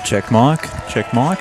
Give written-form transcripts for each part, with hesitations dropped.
Check mic. Check mic.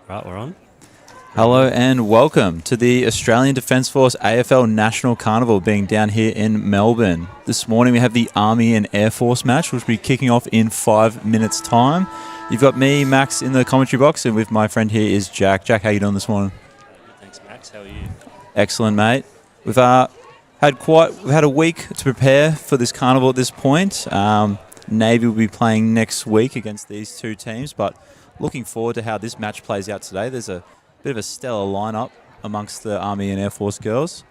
Right, we're on. Hello and welcome to the Australian Defence Force AFL National Carnival being down here in Melbourne. This morning we have the Army and Air Force match, which will be kicking off in 5 minutes' time. You've got me, Max, in the commentary box, and with my friend here is Jack. Jack, how you doing this morning? Thanks, Max. How are you? Excellent, mate. We've had a week to prepare for this carnival at this point. Navy will be playing next week against these two teams, but looking forward to how this match plays out today. There's a bit of a stellar lineup amongst the Army and Air Force girls.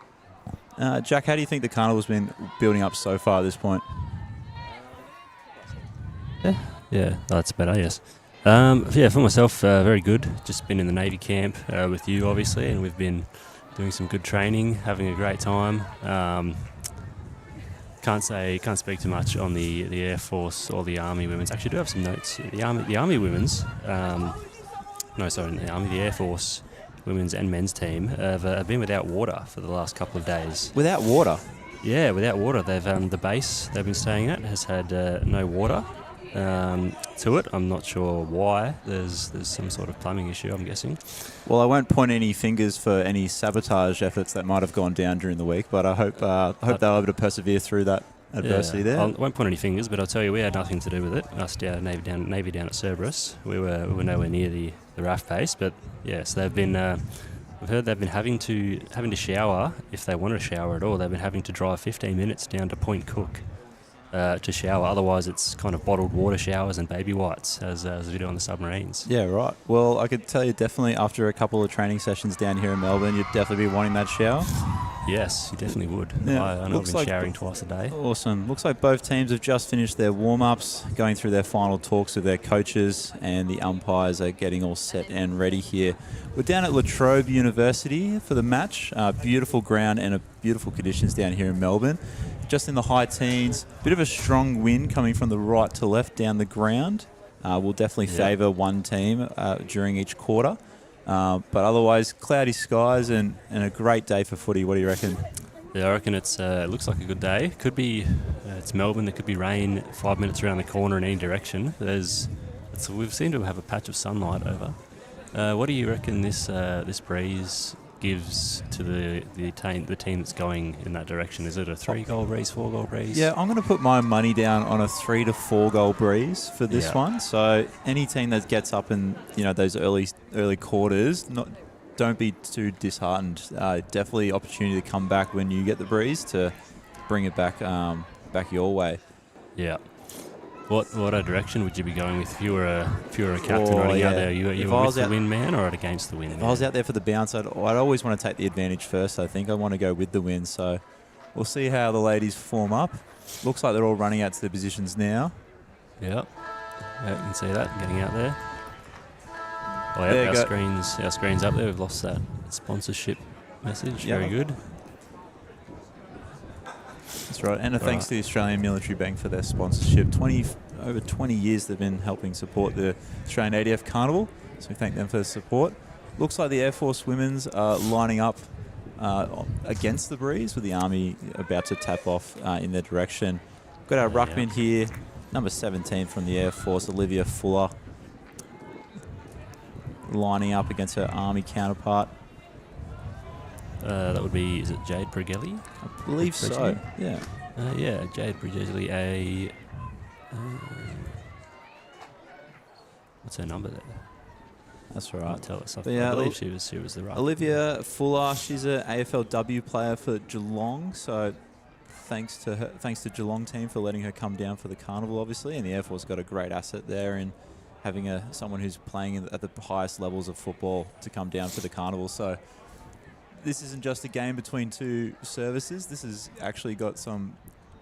Jack, how do you think the carnival's been building up so far at this point? Yeah, that's better, yes. For myself, very good. Just been in the Navy camp with you, obviously, and we've been doing some good training, having a great time. Can't speak too much on the Air Force or the Army women's. Actually, I do have some notes. The Army women's, the Air Force women's and men's team have been without water for the last couple of days. Without water? Yeah, without water. They've the base they've been staying at has had no water to it. I'm not sure why. There's some sort of plumbing issue, I'm guessing. Well, I won't point any fingers for any sabotage efforts that might have gone down during the week, but I hope they're able to persevere through that adversity there. I won't point any fingers, but I'll tell you, we had nothing to do with it. Us Navy down at Cerberus, we were nowhere near the RAF base, but yes, they've been. I've heard they've been having to shower if they want to shower at all. They've been having to drive 15 minutes down to Point Cook to shower. Otherwise, it's kind of bottled water showers and baby wipes, as we do on the submarines. Yeah, right. Well, I could tell you definitely after a couple of training sessions down here in Melbourne, you'd definitely be wanting that shower. Yes, you definitely would. Yeah, I know I've been showering twice a day. Awesome. Looks like both teams have just finished their warm-ups, going through their final talks with their coaches, and the umpires are getting all set and ready here. We're down at La Trobe University for the match. Beautiful ground and beautiful conditions down here in Melbourne. Just in the high teens, bit of a strong wind coming from the right to left down the ground. Will definitely favour one team during each quarter. But otherwise, cloudy skies and a great day for footy. What do you reckon? Yeah, I reckon it looks like a good day. Could be, it's Melbourne, there could be rain 5 minutes around the corner in any direction. We've seemed to have a patch of sunlight over. What do you reckon this breeze gives to the team that's going in that direction? Is it a 3-goal breeze, 4-goal breeze? Yeah, I'm going to put my money down on a 3 to 4 goal breeze for this one. So any team that gets up in those early quarters, don't be too disheartened. Definitely opportunity to come back when you get the breeze to bring it back your way. Yeah. What direction would you be going with if you were a captain running out there? Are you with the wind man or against the wind man? If I was out there for the bounce, I'd always want to take the advantage first. I think I want to go with the wind. So we'll see how the ladies form up. Looks like they're all running out to their positions now. Yep. Yeah, you can see that getting out there. Oh yeah, our screen's up there. We've lost that sponsorship message. Yep. Very good. That's right, and thanks to the Australian Military Bank for their sponsorship. Over 20 years they've been helping support the Australian ADF Carnival, so we thank them for the support. Looks like the Air Force Women's are lining up against the breeze, with the Army about to tap off in their direction. We've got our ruckman here, number 17 from the Air Force, Olivia Fuller, lining up against her Army counterpart. That would be, is it Jade Brigelli? I believe so, yeah. Jade Brigelli, what's her number there? That's right. Tell us. I Yeah, believe she was the right. Olivia Fuller, she's an AFLW player for Geelong, so thanks to Geelong team for letting her come down for the carnival, obviously, and the Air Force got a great asset there in having someone who's playing at the highest levels of football to come down for the carnival. So this isn't just a game between two services. This has actually got some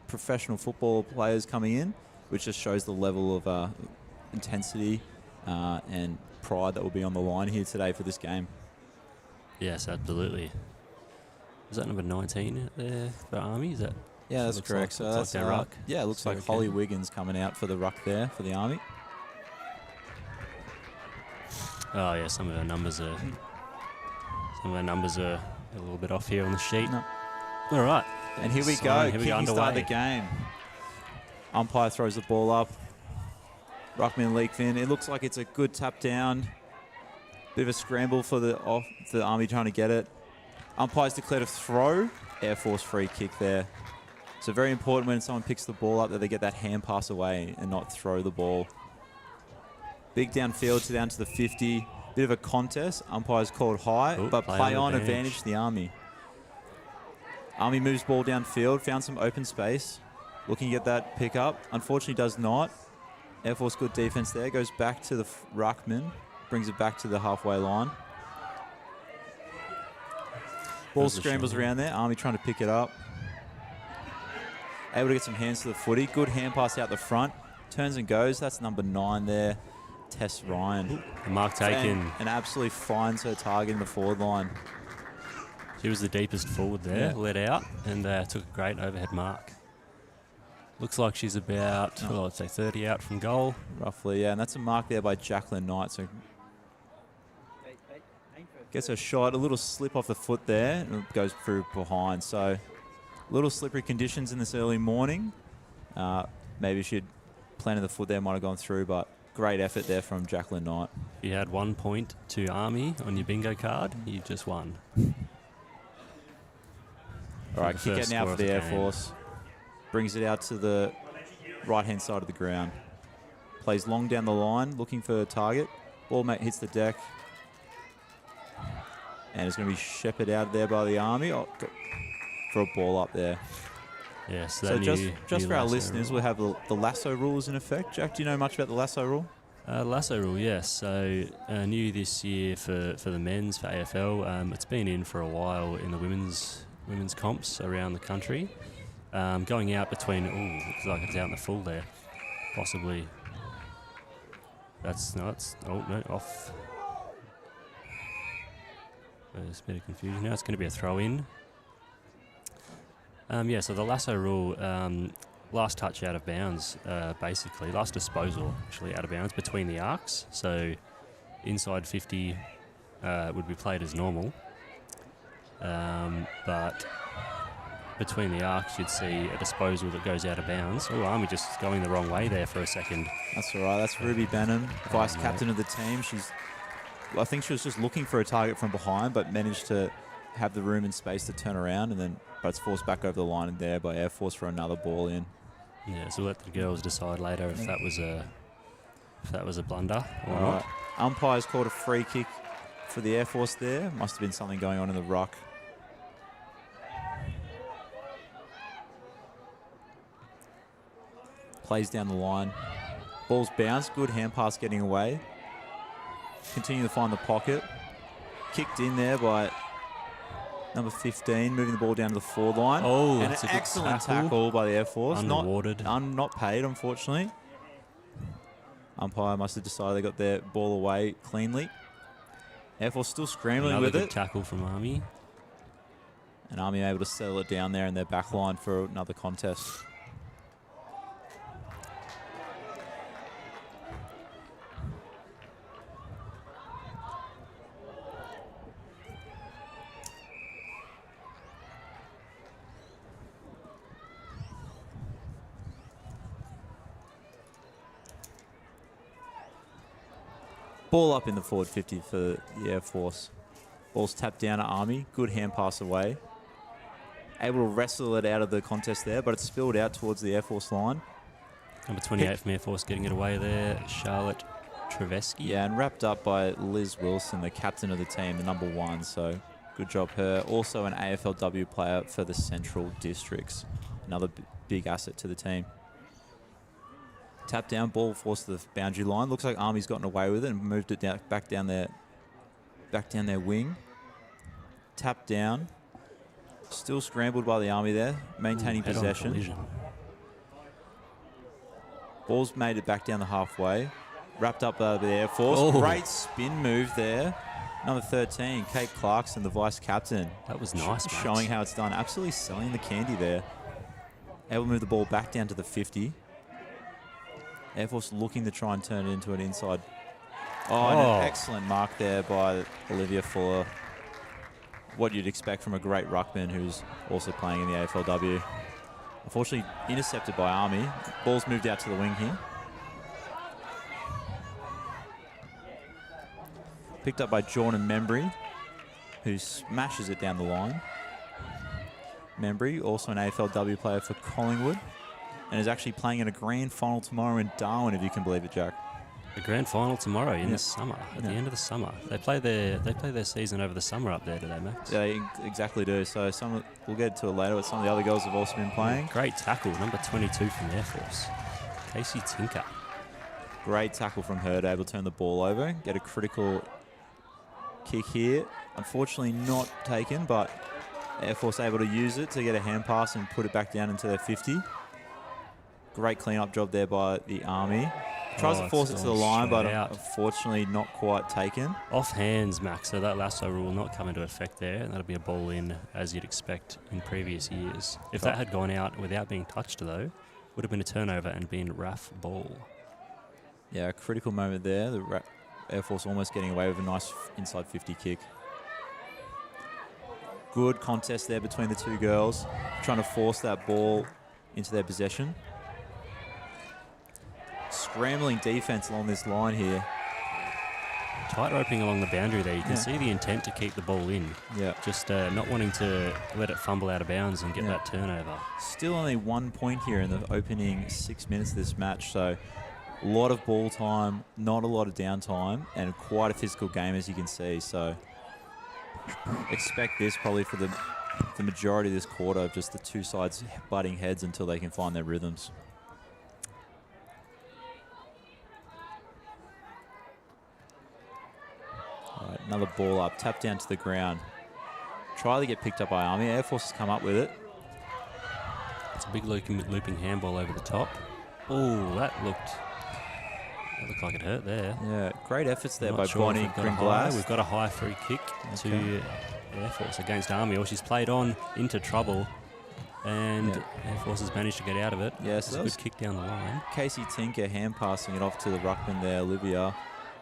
professional football players coming in, which just shows the level of intensity and pride that will be on the line here today for this game. Yes, absolutely. Is that number 19 there for Army? Is that? Yeah, that's correct. So that's their ruck. Yeah, it looks like Holly Wiggins coming out for the ruck there for the Army. Oh yeah, some of our numbers are a little bit off here on the sheet. No. All right. And here we go. Kicking start the game. Umpire throws the ball up. Ruckman leaks in. It looks like it's a good tap down. Bit of a scramble for the Army trying to get it. Umpires declared a throw. Air Force free kick there. So very important when someone picks the ball up that they get that hand pass away and not throw the ball. Big downfield down to the 50. Bit of a contest. Umpires called high, Ooh, but play on advantage the Army. Army moves ball downfield, found some open space. Looking to get that pick up. Unfortunately does not. Air Force good defense there. Goes back to the ruckman. Brings it back to the halfway line. Ball scrambles around there. Army trying to pick it up. Able to get some hands to the footy. Good hand pass out the front. Turns and goes. That's number 9 there. Tess Ryan. The mark taken. And absolutely finds her target in the forward line. She was the deepest forward there, let out, and took a great overhead mark. Looks like she's about, I'd say 30 out from goal. Roughly, yeah. And that's a mark there by Jacqueline Knight. So gets a shot, a little slip off the foot there, and it goes through behind. So little slippery conditions in this early morning. Maybe she'd planted the foot there, might have gone through, but great effort there from Jacqueline Knight. If you had 1 point to Army on your bingo card, you just won. All right, kick out now for the Air Force. Brings it out to the right-hand side of the ground. Plays long down the line, looking for a target. Ball mate hits the deck. And it's going to be shepherded out there by the Army for a ball up there. Yes, so just for our listeners, we'll have the lasso rules in effect. Jack, do you know much about the lasso rule? Lasso rule, yes. So new this year for the men's, for AFL. It's been in for a while in the women's comps around the country. Going out between, looks like it's out in the full there. Possibly. Off. There's a bit of confusion now. It's going to be a throw in. So the lasso rule, last touch out of bounds, basically. Last disposal, actually, out of bounds between the arcs. So inside 50 would be played as normal. But between the arcs, you'd see a disposal that goes out of bounds. Oh, Army just going the wrong way there for a second. That's all right. That's Ruby Bannon, vice captain of the team. I think she was just looking for a target from behind, but managed to have the room and space to turn around, but it's forced back over the line and there by Air Force for another ball in. Yeah, so we'll let the girls decide later if that was a blunder or not. Umpires called a free kick for the Air Force there. Must have been something going on in the ruck. Plays down the line. Ball's bounced. Good hand pass getting away. Continue to find the pocket. Kicked in there by number 15, moving the ball down to the forward line. Oh, and that's an a good excellent tackle by the Air Force. Unrewarded. Not paid, unfortunately. Umpire must have decided they got their ball away cleanly. Air Force still scrambling with it. Another good tackle from Army. And Army able to settle it down there in their back line for another contest. Ball up in the forward 50 for the Air Force. Ball's tapped down at Army. Good hand pass away. Able to wrestle it out of the contest there, but it's spilled out towards the Air Force line. Number 28 from Air Force getting it away there, Charlotte Trevesky. Yeah, and wrapped up by Liz Wilson, the captain of the team, the number 1. So good job her. Also an AFLW player for the Central Districts. Another big asset to the team. Tap down, ball forced to the boundary line. Looks like Army's gotten away with it and moved it back down their wing. Tap down. Still scrambled by the Army there, maintaining possession. Ball's made it back down the halfway. Wrapped up by the Air Force. Oh. Great spin move there. Number 13, Kate Clarkson, the vice captain. That was nice, mate. Showing how it's done. Absolutely selling the candy there. Able to move the ball back down to the 50. Air Force looking to try and turn it into an inside. And an excellent mark there by Olivia Fuller. What you'd expect from a great ruckman who's also playing in the AFLW. Unfortunately, intercepted by Army. Ball's moved out to the wing here. Picked up by Jordan Membry, who smashes it down the line. Membry, also an AFLW player for Collingwood, and is actually playing in a grand final tomorrow in Darwin, if you can believe it, Jack. The grand final tomorrow in the summer, at the end of the summer. They play their season over the summer up there, do they, Max? They exactly do. So we'll get to it later, but some of the other girls have also been playing. Great tackle, number 22 from Air Force, Casey Tinker. Great tackle from her to able to turn the ball over, get a critical kick here. Unfortunately not taken, but Air Force able to use it to get a hand pass and put it back down into their 50. Great clean-up job there by the Army. Tries to force it to the line, but unfortunately not quite taken. Off hands, Max, so that lasso rule will not come into effect there, and that'll be a ball in as you'd expect in previous years. If that had gone out without being touched, though, would have been a turnover and been RAF ball. Yeah, a critical moment there. The Air Force almost getting away with a nice inside 50 kick. Good contest there between the two girls, trying to force that ball into their possession. Scrambling defense along this line here. Tight roping along the boundary there. You can see the intent to keep the ball in. Yeah. Just not wanting to let it fumble out of bounds and get that turnover. Still only 1 point here in the opening 6 minutes of this match, so a lot of ball time, not a lot of downtime, and quite a physical game, as you can see. So expect this probably for the majority of this quarter, of just the two sides butting heads until they can find their rhythms. All right, another ball up, tap down to the ground. Try to get picked up by Army. Air Force has come up with it. It's a big looping handball over the top. Oh, that looked like it hurt there. Yeah, great efforts there by Not sure Bonnie if we've got a Gringlas. high. We've got a high free kick to Air Force against Army. Or she's played on into trouble, and Air Force has managed to get out of it. Yeah, It's so a that good kick down the line. Casey Tinker hand passing it off to the ruckman there, Olivia,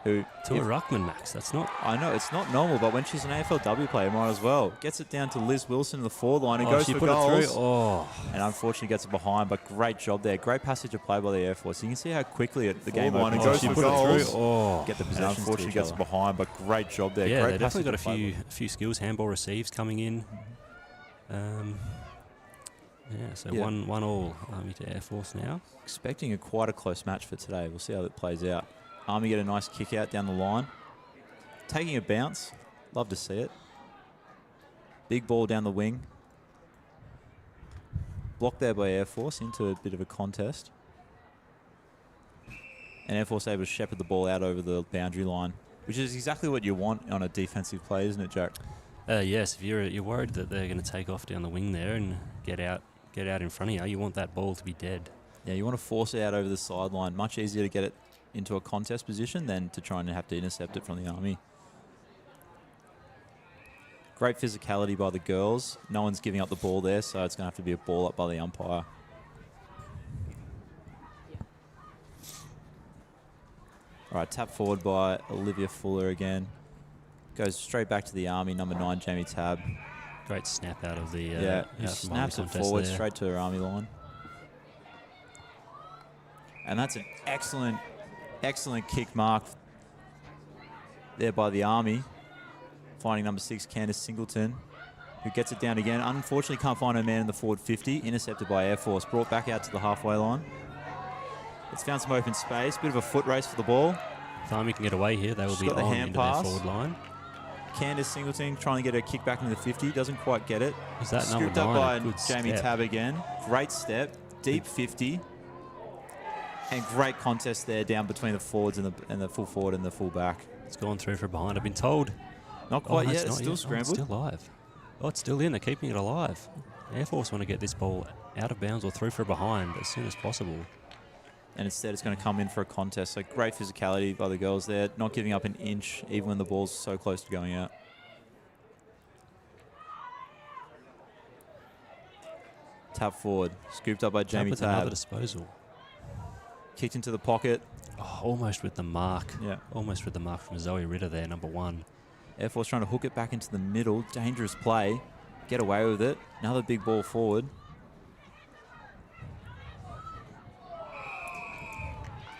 who... To a ruckman, Max. That's not... I know, it's not normal, but when she's an AFLW player, might as well. Gets it down to Liz Wilson in the forward line and goes for goals. It through. Oh. And unfortunately gets it behind, but great job there. Great passage of play by the Air Force. You can see how quickly the game Forward line opens. and goes She for put it goals. through. Oh. Get the And possession. unfortunately gets it behind, but great job there. Yeah, Great they definitely got passage a few skills. Handball receives coming in. So 1-1 Army to Air Force now. Expecting quite a close match for today. We'll see how it plays out. Army get a nice kick out down the line. Taking a bounce. Love to see it. Big ball down the wing. Blocked there by Air Force into a bit of a contest. And Air Force able to shepherd the ball out over the boundary line, which is exactly what you want on a defensive play, isn't it, Jack? Yes, if you're worried that they're going to take off down the wing there and get out in front of you, you want that ball to be dead. Yeah, you want to force it out over the sideline. Much easier to get it into a contest position than to try and have to intercept it from the Army. Great physicality by the girls. No one's giving up the ball there, so it's going to have to be a ball up by the umpire. All right, tap forward by Olivia Fuller again. Goes straight back to the Army, number 9, Jamie Tabb. Great snap out of the... He snaps it forward straight to her Army line. And that's an excellent kick mark there by the Army. Finding number 6, Candice Singleton, who gets it down again. Unfortunately, can't find her man in the forward 50. Intercepted by Air Force. Brought back out to the halfway line. It's found some open space. Bit of a foot race for the ball. If Army can get away here, they will be on into their forward line. Candice Singleton trying to get her kick back into the 50. Doesn't quite get it. Is that number 9? Scooped up by Good Jamie step. Tabb again. Great step. Deep 50. And great contest there down between the forwards and the full forward and the full back. It's gone through for behind. I've been told. Not quite no, yet. It's not still yet. scrambled. Oh, it's still live. Oh, it's still in. They're keeping it alive. Air Force want to get this ball out of bounds or through for behind as soon as possible. And instead it's going to come in for a contest. So great physicality by the girls there. Not giving up an inch even when the ball's so close to going out. Tap forward. Scooped up by Jamie with another Tabb. disposal. Kicked into the pocket. Oh, almost with the mark. Yeah. Almost with the mark from Zoe Ritter there, number 1. Air Force trying to hook it back into the middle. Dangerous play. Get away with it. Another big ball forward.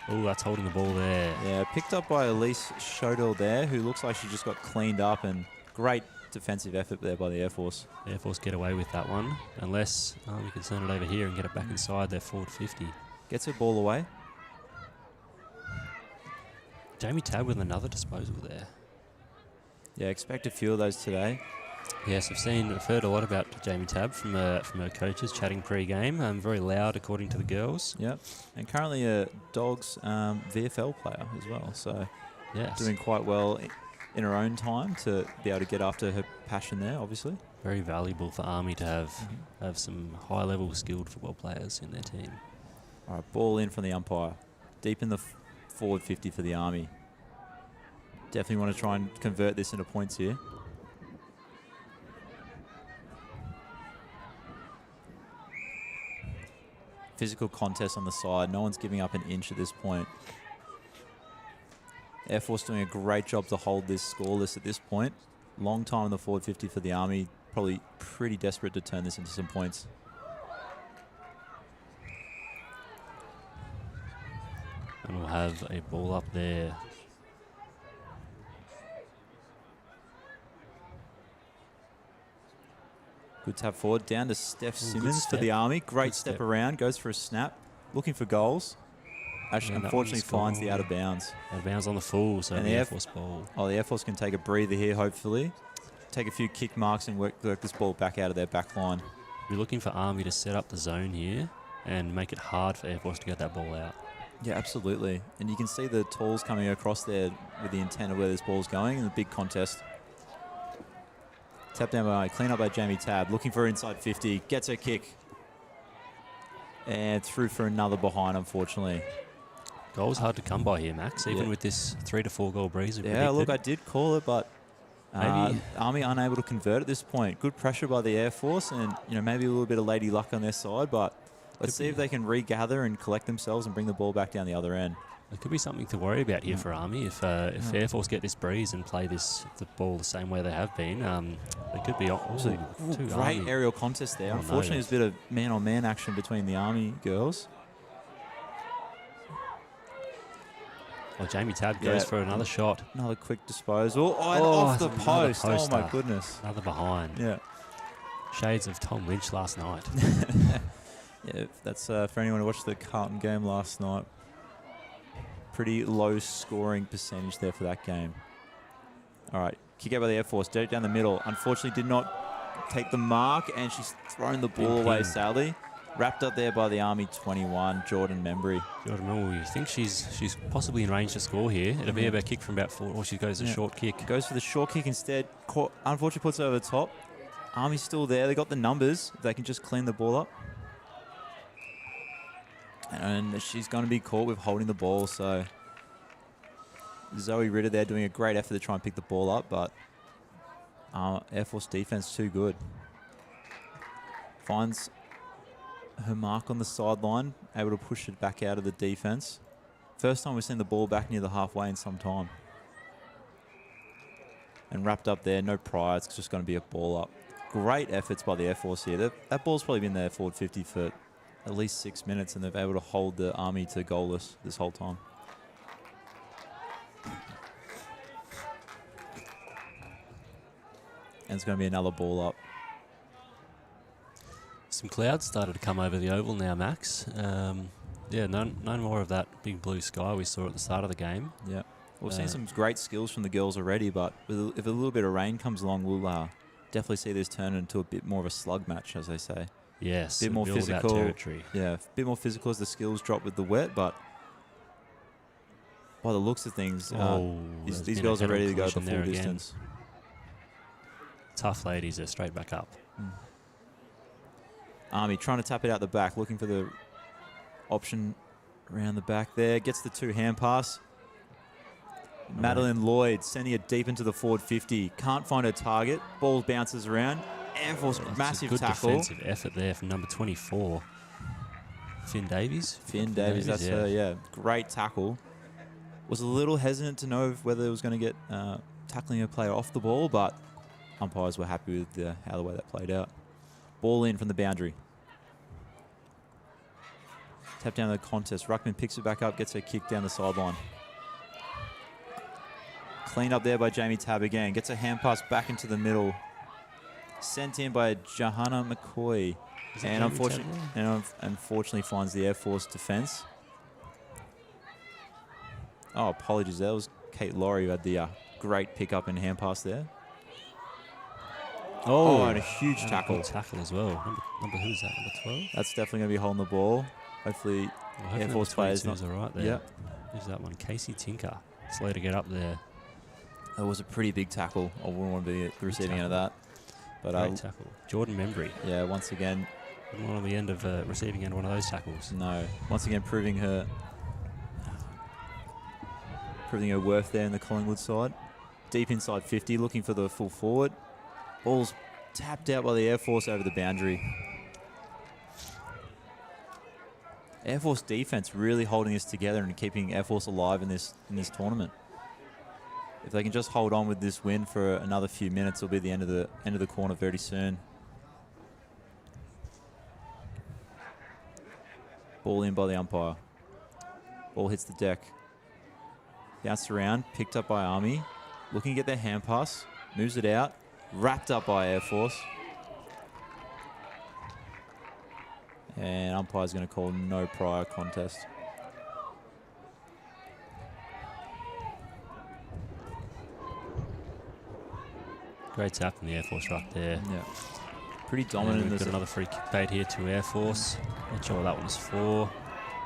Oh, that's holding the ball there. Yeah, picked up by Elise Shodell there, who looks like she just got cleaned up, and great defensive effort there by the Air Force. Air Force get away with that one, unless we can send it over here and get it back inside their forward 50. Gets her ball away. Jamie Tabb with another disposal there. Yeah, expect a few of those today. Yes, I've heard a lot about Jamie Tabb from her coaches chatting pre-game. Very loud, according to the girls. Yep, and currently a Dogs VFL player as well. So Yes, doing quite well in her own time to be able to get after her passion there, obviously. very valuable for Army to have some high-level skilled football players in their team. All right, ball in from the umpire. Deep in the forward 50 for the Army. Definitely want to try and convert this into points here. Physical contest on the side. No one's giving up an inch at this point. Air Force doing a great job to hold this scoreless at this point. Long time in the forward 50 for the Army. Probably pretty desperate to turn this into some points. And we'll have a ball up there. Good tap forward. Down to Steph Ooh, Simmons for good the step. Army. Great Good step step. around. Goes for a snap. Looking for goals. Actually, Yeah, that unfortunately, one's finds the gone. out of bounds. Out of bounds on the full, so And the the Air Air- Force ball. Oh, the Air Force can take a breather here, hopefully. Take a few kick marks and work this ball back out of their back line. We're looking for Army to set up the zone here and make it hard for Air Force to get that ball out. Yeah, absolutely. And you can see the tools coming across there with the intent of where this ball's going in the big contest. Tap down by, clean up by Jamie Tabb. Looking for inside 50. Gets her kick. And through for another behind, unfortunately. Goal's hard to come by here, Max, even Yeah. with this 3 to 4 goal breeze. we Yeah, look, I predicted. did call it, but Maybe- Army unable to convert at this point. Good pressure by the Air Force, and maybe a little bit of lady luck on their side, but let's see if they can regather and collect themselves and bring the ball back down the other end. It could be something to worry about here for Army. If Air Force get this breeze and play the ball the same way they have been, they could be Absolutely. too Great Army. aerial contest there. Oh, no. Unfortunately, there's a bit of man-on-man action between the Army girls. Well, Jamie Tabb goes Yeah. for another shot. Another quick disposal. Oh, and Oh, off the it's another post. Oh, my poster. goodness. Another behind. Yeah. Shades of Tom Lynch last night. Yeah, that's for anyone who watched the Carlton game last night. Pretty low scoring percentage there for that game. All right, kick out by the Air Force, dead down the middle. Unfortunately, did not take the mark, and she's thrown the ball away, pinged. sadly. Wrapped up there by the Army 21, Jordan Membry. Jordan Mill, you think she's possibly in range to score here. It'll be about kick from about 4, or she goes a Yeah. short kick. Goes for the short kick instead. Unfortunately, puts it over the top. Army's still there. They got the numbers. They can just clean the ball up. And she's going to be caught with holding the ball. So Zoe Ritter there doing a great effort to try and pick the ball up, but Air Force defense too good. Finds her mark on the sideline, able to push it back out of the defense. First time we've seen the ball back near the halfway in some time. And wrapped up there, no prior, it's just going to be a ball up. Great efforts by the Air Force here. That ball's probably been there forward 50 for at least 6 minutes, and they've been able to hold the Army to goalless this whole time. And it's going to be another ball up. Some clouds started to come over the oval now, Max. Yeah, no more of that big blue sky we saw at the start of the game. Yeah. We've seen some great skills from the girls already, but if a little bit of rain comes along, we'll definitely see this turn into a bit more of a slug match, as they say. Yes, Bit more it'll be all about physical. territory. Yeah, a bit more physical as the skills drop with the wet, but by the looks of things, There's these been a girls are head-on ready to go the collision full there again. distance. Tough ladies are straight back up. Army trying to tap it out the back, looking for the option around the back there. Gets the two-hand pass. Madeline Lloyd sending it deep into the forward 50. Can't find her target. Ball bounces around. Air Force, It's massive a good tackle. defensive effort there from number 24. Finn Davies? Finn Davies, that's her, yeah. Great tackle. Was a little hesitant to know whether it was going to get tackling a player off the ball, but umpires were happy with how the way that played out. Ball in from the boundary. Tap down the contest. Ruckman picks it back up, gets her kick down the sideline. Cleaned up there by Jamie Tabb again. Gets a hand pass back into the middle. Sent in by Johanna McCoy. And unfortunately finds the Air Force defense. Oh, apologies. That was Kate Laurie who had the great pick-up and hand pass there. Oh, and a huge tackle. Tackle as well. Number who is that? Number 12? That's definitely going to be holding the ball. Hopefully, Air Force players not all right there. Yep. Who's that one? Casey Tinker. Slow to get up there. That was a pretty big tackle. I wouldn't want to be the receiving end of that. But great tackle. Jordan Membry. Yeah, once again. Wouldn't want on the end of receiving end of one of those tackles. No. Once again, proving her worth there in the Collingwood side. Deep inside 50, looking for the full forward. Ball's tapped out by the Air Force over the boundary. Air Force defense really holding us together and keeping Air Force alive in this tournament. If they can just hold on with this win for another few minutes, it'll be the end of the corner very soon. Ball in by the umpire. Ball hits the deck. Bounced around, picked up by Army. Looking to get their hand pass. Moves it out. Wrapped up by Air Force. And umpire's going to call no prior contest. Great tap from the Air Force right there. Yeah. Pretty dominant. We've got another free kick bait here to Air Force. Not sure what that one's for.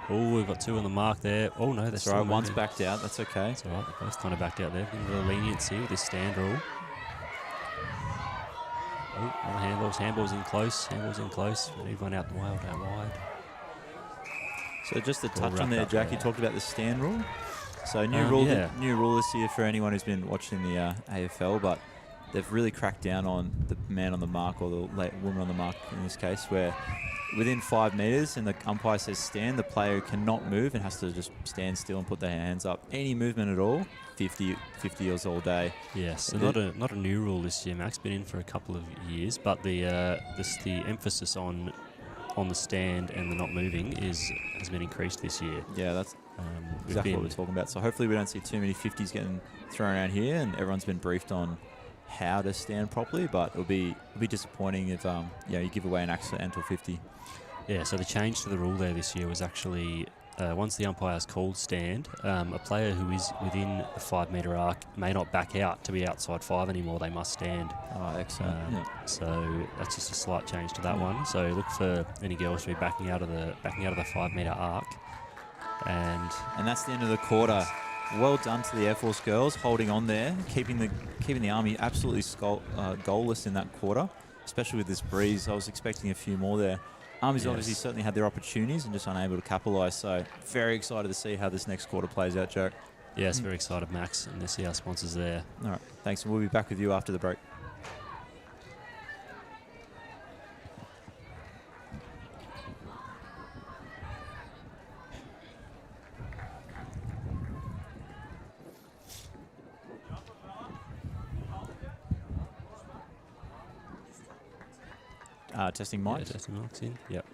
Oh, we've got two on the mark there. Oh, no, that's right. One's backed out. That's okay. That's all right. They're both kind of backed out there. A little leniency with this stand rule. Oh, more handballs in close. Handballs in close. We need one out the wild, out wide. So just a touch on there, Jack. You talked about the stand rule. So new new rule this year for anyone who's been watching the AFL, but they've really cracked down on the man on the mark or the woman on the mark in this case, where within 5 metres and the umpire says stand, the player cannot move and has to just stand still and put their hands up. Any movement at all, 50 years all day. Yes, so not a new rule this year, Max. Been in for a couple of years, but the emphasis on the stand and the not moving has been increased this year. Yeah, that's exactly what we're talking about. So hopefully we don't see too many 50s getting thrown around here, and everyone's been briefed on how to stand properly. But it'll be disappointing if you give away an accidental 50. Yeah, so the change to the rule there this year was actually once the umpire's called stand, a player who is within the 5 metre arc may not back out to be outside 5 anymore. They must stand. Oh, excellent. So that's just a slight change to that one. So look for any girls to be backing out of the 5 metre arc, and that's the end of the quarter. Well done to the Air Force girls, holding on there, keeping the Army absolutely goalless in that quarter, especially with this breeze. I was expecting a few more there. Army's obviously certainly had their opportunities and just unable to capitalise. So very excited to see how this next quarter plays out, Jack. Yes, very excited, Max, and to see our sponsors there. All right, thanks. We'll be back with you after the break. Testing mics? Yeah, testing mics in. Yep.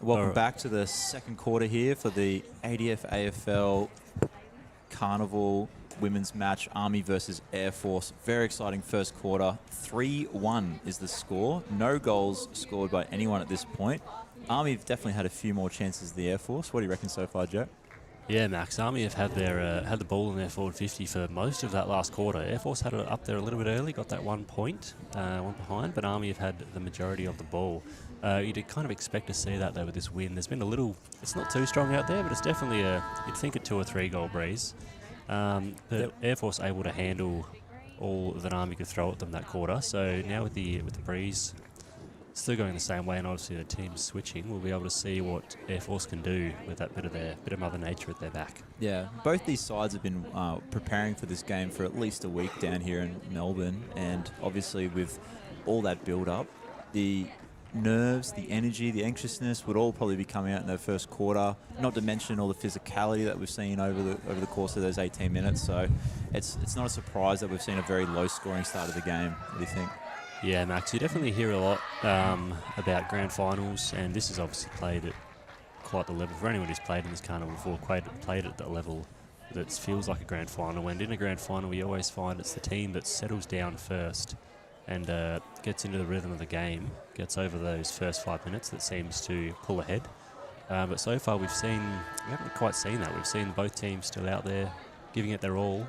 Welcome back to the second quarter here for the ADF AFL Carnival women's match, Army versus Air Force. Very exciting first quarter. 3-1 is the score. No goals scored by anyone at this point. Army have definitely had a few more chances than the Air Force. What do you reckon so far, Joe? Yeah, Max. Army have had had the ball in their forward 50 for most of that last quarter. Air Force had it up there a little bit early, got that 1 point, one behind, but Army have had the majority of the ball. You'd kind of expect to see that though with this win. There's been a little, it's not too strong out there, but it's definitely you'd think a 2 or 3 goal breeze. But Air Force able to handle all that Army could throw at them that quarter. So now with the breeze still going the same way, and obviously the team's switching, we'll be able to see what Air Force can do with that bit of Mother Nature at their back. Yeah, both these sides have been preparing for this game for at least a week down here in Melbourne, and obviously with all that build-up, the nerves, the energy, the anxiousness would all probably be coming out in the first quarter, not to mention all the physicality that we've seen over the course of those 18 minutes. So it's not a surprise that we've seen a very low-scoring start of the game. What do you think? Yeah, Max, you definitely hear a lot about grand finals, and this is obviously played at quite the level. For anyone who's played in this carnival before, played at the level that feels like a grand final. And in a grand final, we always find it's the team that settles down first and gets into the rhythm of the game, gets over those first 5 minutes that seems to pull ahead. But so far we haven't quite seen that. We've seen both teams still out there giving it their all.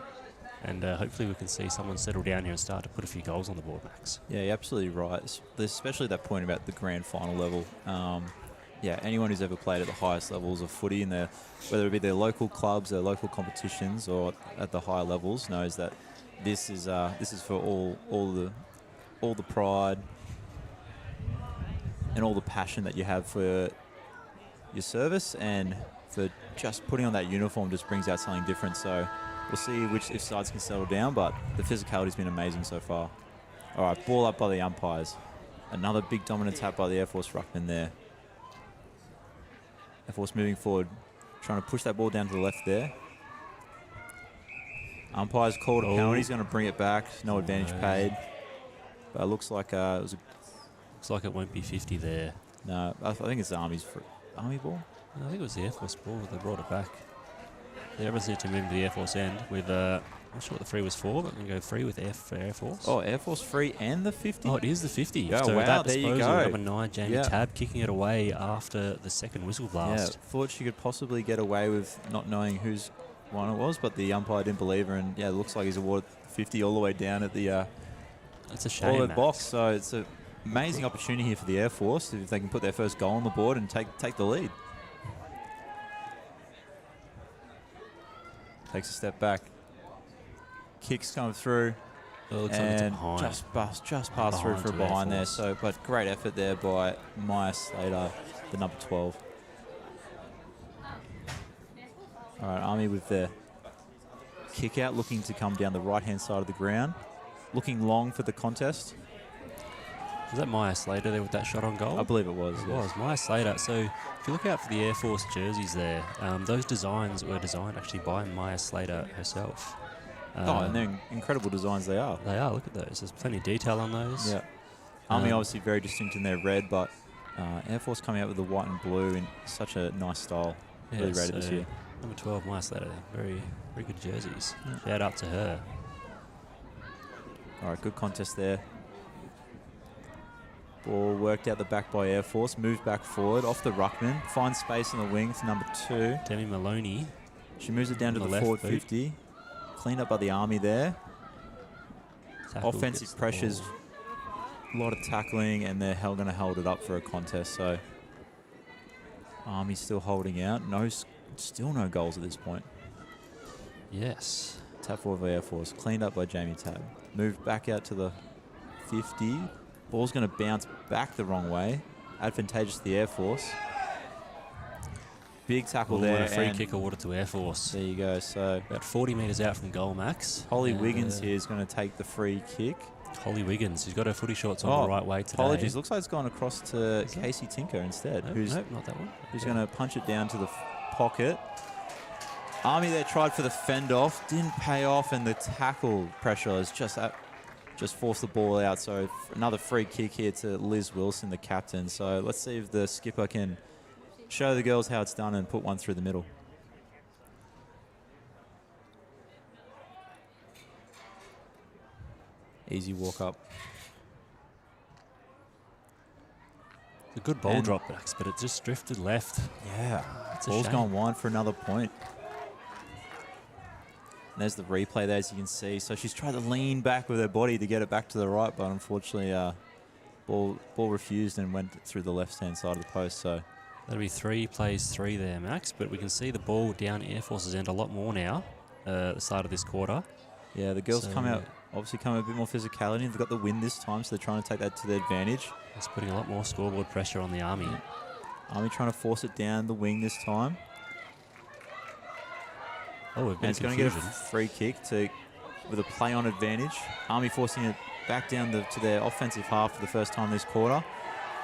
And hopefully we can see someone settle down here and start to put a few goals on the board, Max. Yeah, you're absolutely right. There's especially that point about the grand final level. Yeah, anyone who's ever played at the highest levels of footy, whether it be their local clubs, their local competitions, or at the higher levels, knows that this is for all the pride and all the passion that you have for your service, and for just putting on that uniform just brings out something different. So we'll see if sides can settle down, but the physicality's been amazing so far. All right, ball up by the umpires. Another big dominant tap by the Air Force ruckman there. Air Force moving forward, trying to push that ball down to the left there. Umpire's called a penalty. He's going to bring it back. No advantage paid. But it looks like Looks like it won't be 50 there. No, I think it's the Army ball. I think it was the Air Force ball that they brought it back. They obviously need to move to the Air Force end with, I'm not sure what the free was for, but we can go free with Air Force. Oh, Air Force free and the 50? Oh, it is the 50. Oh, so wow, that there you disposal, go. Number 9, Jamie Tabb, kicking it away after the second whistle blast. Yeah, thought she could possibly get away with not knowing whose one it was, but the umpire didn't believe her, and yeah, it looks like he's awarded 50 all the way down at the That's a shame, box. So it's an amazing opportunity here for the Air Force if they can put their first goal on the board and take the lead. Takes a step back. Kicks come through. And just passed through for a behind there. So, but great effort there by Maya Slater, the number 12. All right, Army with the kick out, looking to come down the right-hand side of the ground. Looking long for the contest. Was that Maya Slater there with that shot on goal? I believe it was. It was Maya Slater. So if you look out for the Air Force jerseys there, those designs were designed actually by Maya Slater herself. And they're incredible designs they are. They are. Look at those. There's plenty of detail on those. Yeah. Army obviously very distinct in their red, but Air Force coming out with the white and blue in such a nice style. Yeah, really rated this year. Number 12, Maya Slater. Very, very good jerseys. Yeah. Shout out to her. All right, good contest there. Ball worked out the back by Air Force, moved back forward, off the ruckman, finds space in the wing for number 2. Demi Maloney. She moves it down to the forward 50. Cleaned up by the Army there. Tackle offensive pressures, a lot of tackling, and they're going to hold it up for a contest. So Army's still holding out. Still no goals at this point. Yes. Tap forward by Air Force. Cleaned up by Jamie Tabb. Moved back out to the 50. Ball's going to bounce back the wrong way. Advantageous to the Air Force. Big tackle there. And a free kick awarded to Air Force. There you go. So about 40 metres out from goal, Max. Holly Wiggins here is going to take the free kick. Holly Wiggins, who's got her footy shorts on the right way today. Apologies. Looks like it's gone across to Casey Tinker instead. Nope, not that one. Who's going to punch it down to the pocket. Army there tried for the fend off. Didn't pay off, and the tackle pressure is just forced the ball out. So another free kick here to Liz Wilson, the captain. So let's see if the skipper can show the girls how it's done and put one through the middle. Easy walk up. A good ball And- drop, Max, but it just drifted left. Yeah. It's a Ball's shame. gone wide for another point. And there's the replay there, as you can see. So she's tried to lean back with her body to get it back to the right, but unfortunately, ball refused and went through the left-hand side of the post. So That'll be 3 plays 3 there, Max, but we can see the ball down Air Force's end a lot more now at the start of this quarter. yeah, the girls So- come out a bit more physicality. They've got the win this time, so they're trying to take that to their advantage. It's putting a lot more scoreboard pressure on the Army. Army trying to force it down the wing this time. Oh, we've And been it's going to get a confusion. free kick with a play-on advantage. Army forcing it back down to their offensive half for the first time this quarter.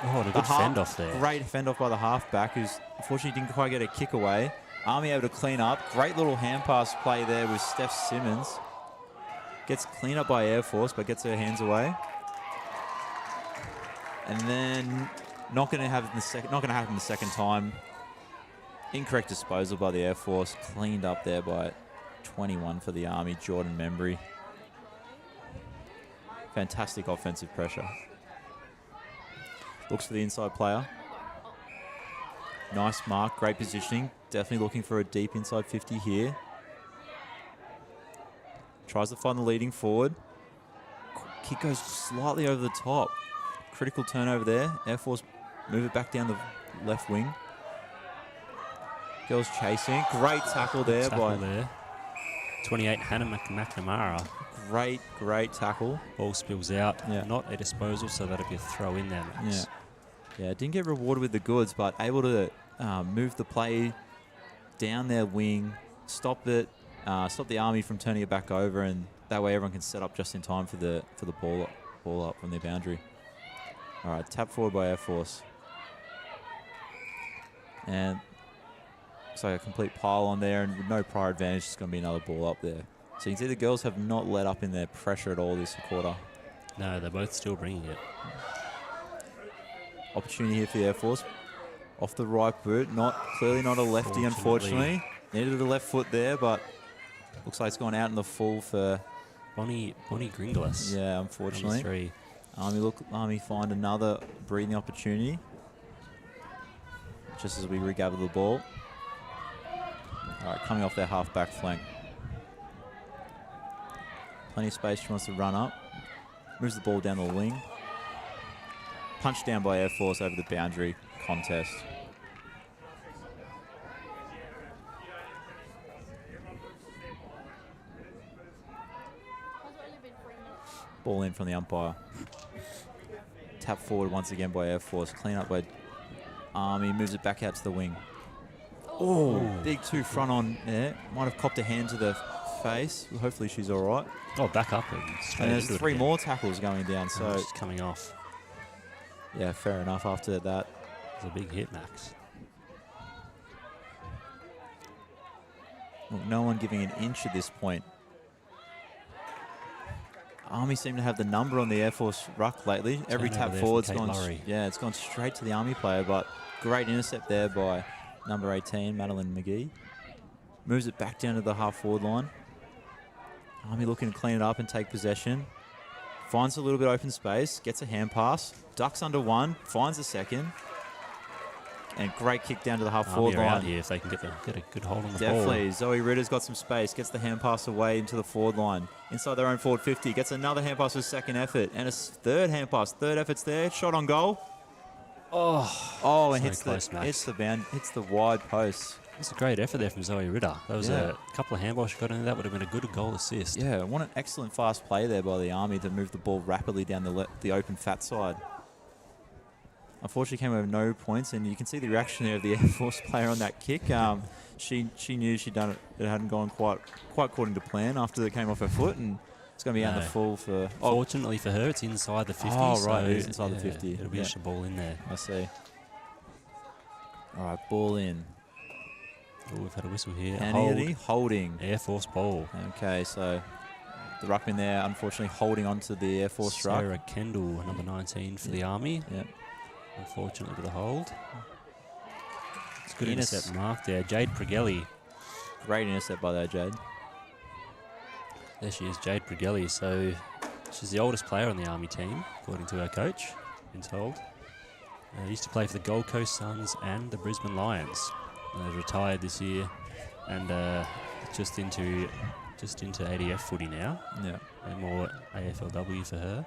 Oh, and a The good fend off there. Great fend off by the halfback, who's unfortunately didn't quite get a kick away. Army able to clean up. Great little hand pass play there with Steph Simmons. Gets clean up by Air Force, but gets her hands away. And then not going to happen the second time. Incorrect disposal by the Air Force. Cleaned up there by 21 for the Army, Jordan Membry. Fantastic offensive pressure. Looks for the inside player. Nice mark, great positioning. Definitely looking for a deep inside 50 here. Tries to find the leading forward. Kick goes slightly over the top. Critical turnover there. Air Force move it back down the left wing. Girls chasing. Great tackle there Tackle there. 28, Hannah McNamara. Great tackle. Ball spills out. Yeah. Not a disposal, so that'll be a throw in there, Max. Yeah, didn't get rewarded with the goods, but able to move the play down their wing, stop the Army from turning it back over, and that way everyone can set up just in time for the ball up from their boundary. All right, tap forward by Air Force, and looks like a complete pile on there, and with no prior advantage, it's going to be another ball up there. So you can see the girls have not let up in their pressure at all this quarter. No, they're both still bringing it. Opportunity here for the Air Force. Off the right boot. Clearly not a lefty, unfortunately. Needed a left foot there, but looks like it's gone out in the full for... Bonnie Gringlas. Yeah, Number unfortunately. 3. Army find another breathing opportunity. Just as we regather the ball. All right, coming off their half-back flank. Plenty of space. She wants to run up. Moves the ball down the wing. Punched down by Air Force over the boundary. Contest. Ball in from the umpire. Tap forward once again by Air Force. Clean up by Army. Moves it back out to the wing. Oh, big 2 front on there. Might have copped a hand to the face. Hopefully she's all right. Oh, back up and straight And there's into it 3 again. more tackles going down. So Just coming off. yeah, fair enough after that. It's a big hit, Max. Look, no one giving an inch at this point. Army seem to have the number on the Air Force ruck lately. Every Turnover tap there forward's from Kate gone. Lowry. Yeah, it's gone straight to the Army player, but great intercept there by number 18, Madeline McGee. Moves it back down to the half forward line. Army looking to clean it up and take possession. Finds a little bit open space, gets a hand pass, ducks under one, finds a second, and great kick down to the half forward Army are out line. here if they can get a good hold on the Definitely. Zoe Ritter's got some space, gets the hand pass away into the forward line. Inside their own forward 50, gets another hand pass for second effort, and a third hand pass. Third effort's there, shot on goal. Oh, and So hits close, Max. hits the wide post. ball. It's a great effort there from Zoe Ritter. That was Yeah. a couple of handballs she got in there. That would have been a good goal assist. Yeah, what an excellent fast play there by the Army to move the ball rapidly down the open fat side. Unfortunately, came over no points, and you can see the reaction there of the Air Force player on that kick. She knew she'd done it. It hadn't gone quite according to plan after it came off her foot, and it's going to be out in the No. full for. Fortunately for her, it's inside the 50. Oh, right, so, it is inside the 50. It'll be Yeah. just a ball in there. I see. All right, ball in. Oh, we've had a whistle here. Penalty, Hold. holding. Air Force ball. Okay, so the ruckman there, unfortunately, holding onto the Air Force ruck. Sarah Kendall, number 19 for the Army. Yep. Unfortunately with a hold. It's a good intercept mark there. Jade Pregelli. Great intercept by that, Jade. There she is, Jade Pregelli. So she's the oldest player on the Army team, according to our coach, been told. Used to play for the Gold Coast Suns and the Brisbane Lions. Retired this year and just into ADF footy now. Yeah. And more AFLW for her.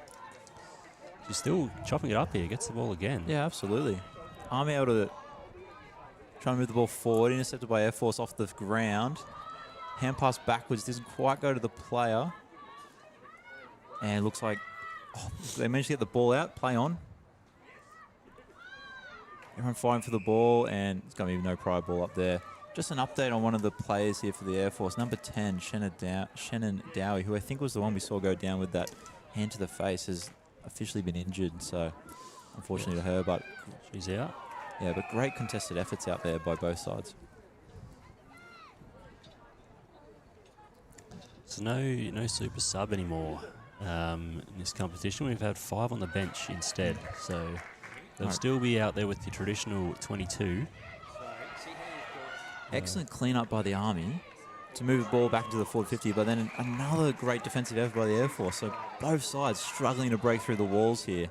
She's still chopping it up here. Gets the ball again. Yeah, absolutely. Army able to try and move the ball forward. Intercepted by Air Force off the ground. Hand pass backwards. Doesn't quite go to the player. And looks like they managed to get the ball out. Play on. Everyone fighting for the ball, and it's going to be no prior ball up there. Just an update on one of the players here for the Air Force. Number 10, Shannon Dowie, who I think was the one we saw go down with that hand to the face, has officially been injured. So, unfortunately to her, but she's out. Yeah, but great contested efforts out there by both sides. So no super sub anymore in this competition. We've had 5 on the bench instead. So they'll still be out there with the traditional 22. Excellent clean-up by the Army to move the ball back into the forward 50, but then another great defensive effort by the Air Force. So both sides struggling to break through the walls here.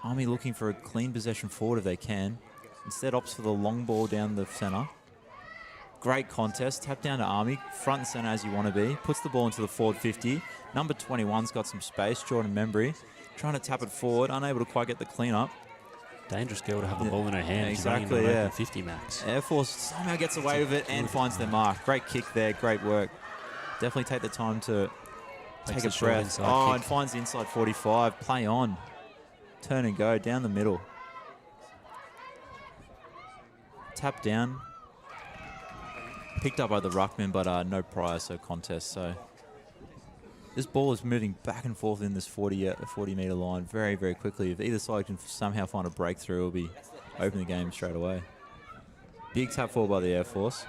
Army looking for a clean possession forward if they can. Instead opts for the long ball down the centre. Great contest. Tap down to Army. Front and centre as you want to be. Puts the ball into the forward 50. Number 21's got some space. Jordan Membry trying to tap it forward. Unable to quite get the clean-up. Dangerous girl to have the ball in her hand. Exactly, She's running into 50 max. Air Force somehow gets away with it and finds their mark. Great kick there. Great work. Definitely take the time to take a breath. Oh, and finds the inside 45. Play on. Turn and go down the middle. Tap down. Picked up by the ruckman, but no prior, so contest. So this ball is moving back and forth in this 40-metre line very, very quickly. If either side can somehow find a breakthrough, it'll be open the game straight away. Big tap forward by the Air Force.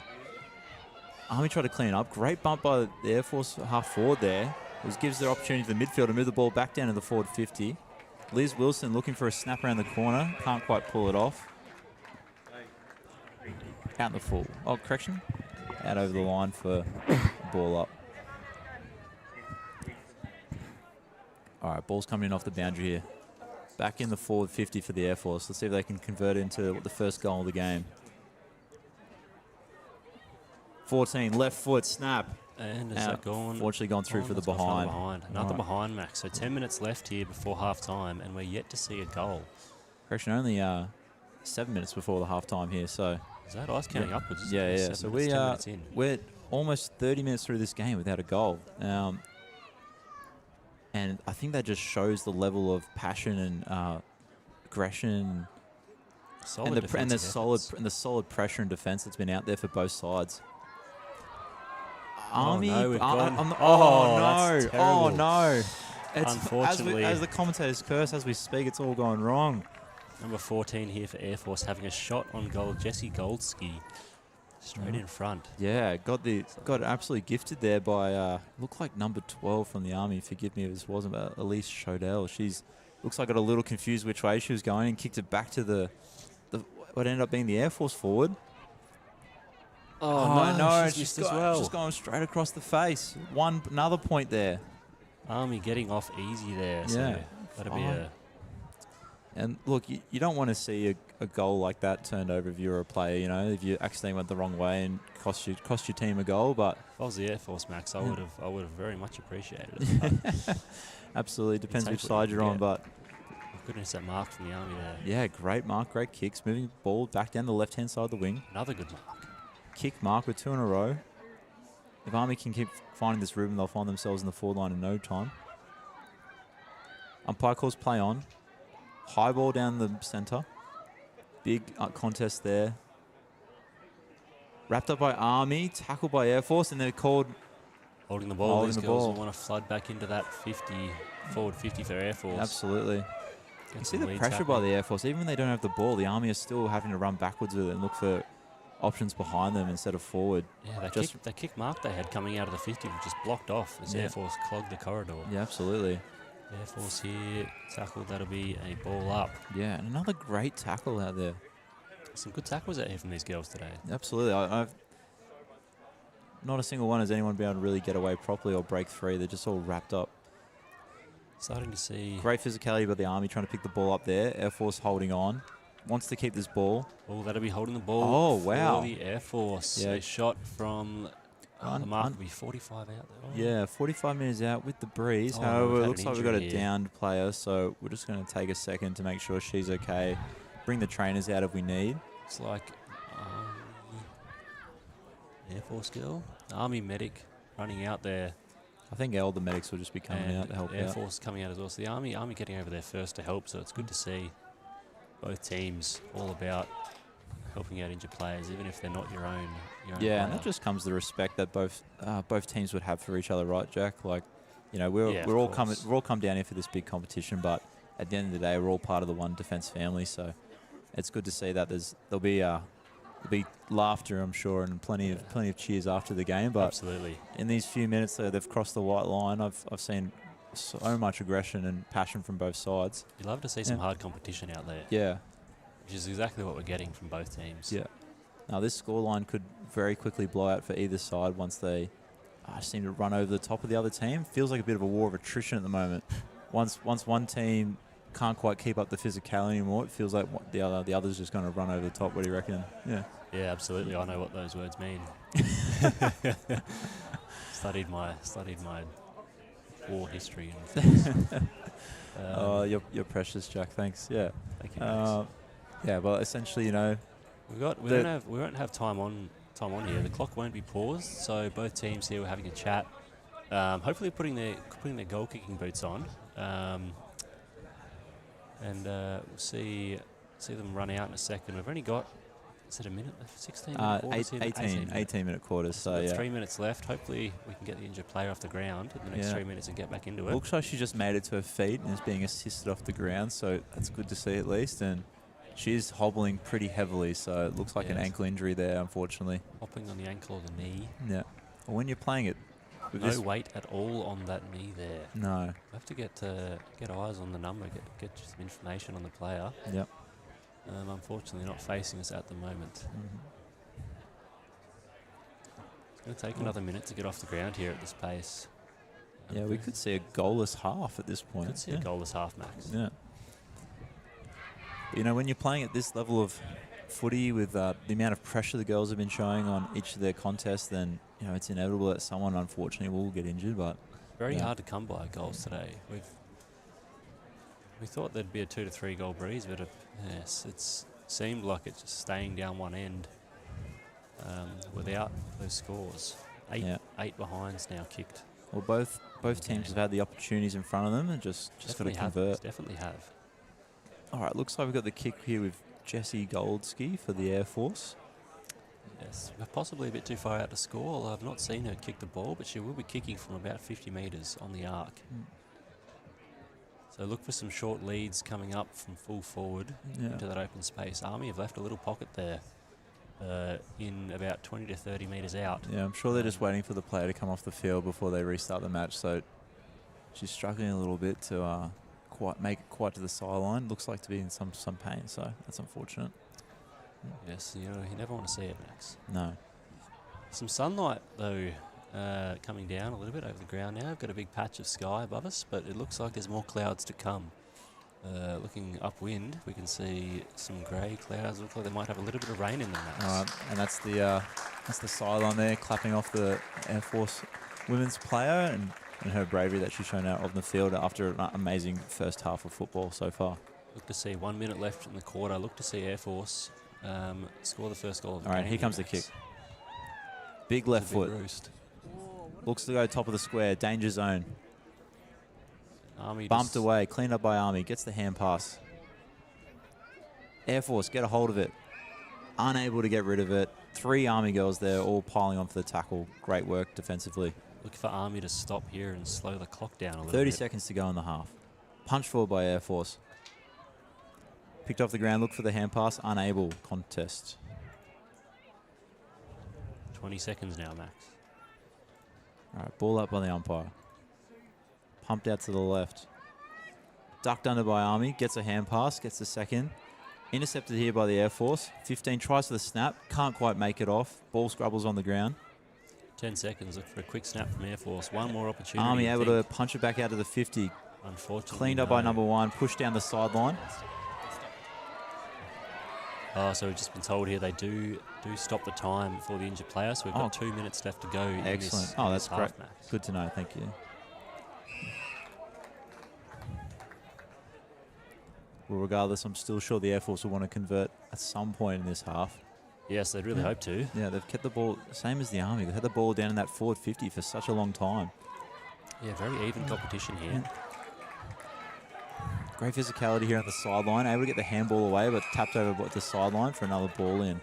Army tried to clean up. Great bump by the Air Force half forward there. Which gives their opportunity to the midfield to move the ball back down to the forward 50. Liz Wilson looking for a snap around the corner. Can't quite pull it off. Out in the full. Oh, correction. Out over the line for ball up. All right, ball's coming in off the boundary here. Back in the forward 50 for the Air Force. Let's see if they can convert it into the first goal of the game. 14, left foot, snap. And is that gone? Unfortunately gone through for the behind. Another behind, Max. So 10 minutes left here before half-time, and we're yet to see a goal. Correction, only 7 minutes before the half-time here, so... Is that ice counting upwards? Yeah. So we're almost 30 minutes through this game without a goal. And I think that just shows the level of passion and aggression and the solid pressure and defense that's been out there for both sides. Army, oh no! Unfortunately, as the commentators curse as we speak, it's all going wrong. Number 14 here for Air Force having a shot on goal. Jessie Goldsky, straight in front. Yeah, got absolutely gifted there by looked like number 12 from the Army. Forgive me if this wasn't, but Elise Shodell. She's looks like got a little confused which way she was going and kicked it back to the what ended up being the Air Force forward. Oh no, she's just going straight across the face. Another point there. Army getting off easy there. So yeah, that'll be a... And look, you don't want to see a goal like that turned over if you're a player, you know, if you accidentally went the wrong way and cost your team a goal. But if I was the Air Force, Max, I would have very much appreciated it. Absolutely, depends which side you're on. But goodness, that mark from the Army there. Yeah, great mark, great kicks, moving the ball back down the left-hand side of the wing. Another good mark. Kick mark with 2 in a row. If Army can keep finding this rhythm, they'll find themselves in the forward line in no time. Umpire calls play on. High ball down the centre. Big contest there. Wrapped up by Army, tackled by Air Force, and they're called... Holding the ball. These girls want to flood back into that 50, forward 50 for Air Force. Absolutely. You see the pressure by the Air Force. Even when they don't have the ball, the Army are still having to run backwards with it and look for options behind them instead of forward. Yeah, that kick mark they had coming out of the 50 was just blocked off as Air Force clogged the corridor. Yeah, absolutely. Air Force here, tackle, that'll be a ball up. Yeah, and another great tackle out there. Some good tackles out here from these girls today. Absolutely. I've not a single one has anyone been able to really get away properly or break free. They're just all wrapped up. Starting to see... Great physicality by the Army trying to pick the ball up there. Air Force holding on. Wants to keep this ball. Oh, that'll be holding the ball. Oh, wow. For the Air Force. Yeah. A shot from... the mark will be 45 out there. Oh. Yeah, 45 minutes out with the breeze. Oh, However, we've it had looks an like we've got a injury here. downed player, so we're just going to take a second to make sure she's okay. Bring the trainers out if we need. It's like Air Force girl, Army medic running out there, I think all the medics will just be coming and out to help Air out. Force coming out as well. So the Army getting over there first to help. So it's good to see both teams all about helping out injured players, even if they're not your own. Yeah, and player. that just comes to the respect that both teams would have for each other, right, Jack? Like, you know, we're Yeah, all of coming, course. we're all come down here for this big competition, but at the end of the day, we're all part of the one defence family. So it's good to see that there'll be laughter, I'm sure, and plenty of cheers after the game. But Absolutely. in these few minutes that they've crossed the white line, I've seen so much aggression and passion from both sides. You love to see some Yeah. hard competition out there, Yeah, which is exactly what we're getting from both teams. yeah. Now this scoreline could very quickly blow out for either side once they seem to run over the top of the other team. Feels like a bit of a war of attrition at the moment. Once one team can't quite keep up the physicality anymore, it feels like the other's just going to run over the top. What do you reckon? Yeah. Yeah, absolutely. I know what those words mean. studied my war history and things. Oh, you're precious, Jack. Thanks. Yeah. Thank you. Max. Yeah. Well, essentially, you know, We won't have time on here. The clock won't be paused, so both teams here were having a chat. Hopefully, putting their goal kicking boots on, and we'll see them run out in a second. We've only got, is it a minute left? 16 minute quarters here? 18 minute quarters. So We've got yeah. 3 minutes left. Hopefully, we can get the injured player off the ground in the next Yeah. 3 minutes and get back into it. Looks like she just made it to her feet and is being assisted off the ground, so that's good to see at least. And she's hobbling pretty heavily, so it looks like an Yes. ankle injury there, unfortunately. Hopping on the ankle or the knee. Yeah. Well, when you're playing it, with No this, weight at all on that knee there. no. We have to get eyes on the number, get some information on the player. Yep. Unfortunately, not facing us at the moment. Mhm. It's going to take another minute to get off the ground here at this pace. Yeah, we could see a goalless half at this point. Could see yeah. a goalless half, Max. Yeah. You know, when you're playing at this level of footy with the amount of pressure the girls have been showing on each of their contests, then, you know, it's inevitable that someone, unfortunately, will get injured. But Very Yeah. hard to come by goals today. We thought there'd be a 2 to 3 goal breeze, but it's seemed like it's just staying down one end without those scores. Eight behinds now kicked. well, both teams have had the opportunities in front of them and just got to Definitely have, convert. Definitely have. All right, looks like we've got the kick here with Jessie Goldsky for the Air Force. Yes, we're possibly a bit too far out to score. Although I've not seen her kick the ball, but she will be kicking from about 50 metres on the arc. Mm. So look for some short leads coming up from full forward Yeah. into that open space. Army have left a little pocket there in about 20 to 30 metres out. Yeah, I'm sure they're just waiting for the player to come off the field before they restart the match. So she's struggling a little bit to make it quite to the sideline. Looks like to be in some pain, so that's unfortunate. Yes, you never want to see it, Max. No. Some sunlight, though, coming down a little bit over the ground now. We've got a big patch of sky above us, but it looks like there's more clouds to come. Looking upwind, we can see some grey clouds. Look like they might have a little bit of rain in them, Max. All right, and that's the sideline there, clapping off the Air Force women's player and her bravery that she's shown out on the field after an amazing first half of football so far. Look to see 1 minute left in the quarter. Look to see Air Force score the first goal of the All right, game. here comes the kick. Max. Big left It's a big foot. roost. Looks to go top of the square. Danger zone. Army Bumped just- away. Cleaned up by Army. Gets the hand pass. Air Force get a hold of it. Unable to get rid of it. 3 Army girls there all piling on for the tackle. Great work defensively. Looking for Army to stop here and slow the clock down a little 30 bit. seconds to go in the half. Punch forward by Air Force. Picked off the ground. Look for the hand pass. Unable. Contest. 20 seconds now, Max. All right, ball up by the umpire. Pumped out to the left. Ducked under by Army, gets a hand pass, gets the second. Intercepted here by the Air Force. 15 tries for the snap, can't quite make it off. Ball scrabbles on the ground. 10 seconds, look for a quick snap from Air Force. One more opportunity. Army able to punch it back out to the 50. Unfortunately, Cleaned up by number 1, pushed down the sideline. Oh, so we've just been told here they do stop the time for the injured player, so we've got 2 minutes left to go. Excellent. In That's this great. half, Max. Good to know. Thank you. Well, regardless, I'm still sure the Air Force will want to convert at some point in this half. Yes, they'd really hope to. Yeah, they've kept the ball, same as the Army. They've had the ball down in that forward 50 for such a long time. Yeah, very even competition here. Great physicality here at the sideline. Able to get the handball away, but tapped over at the sideline for another ball in.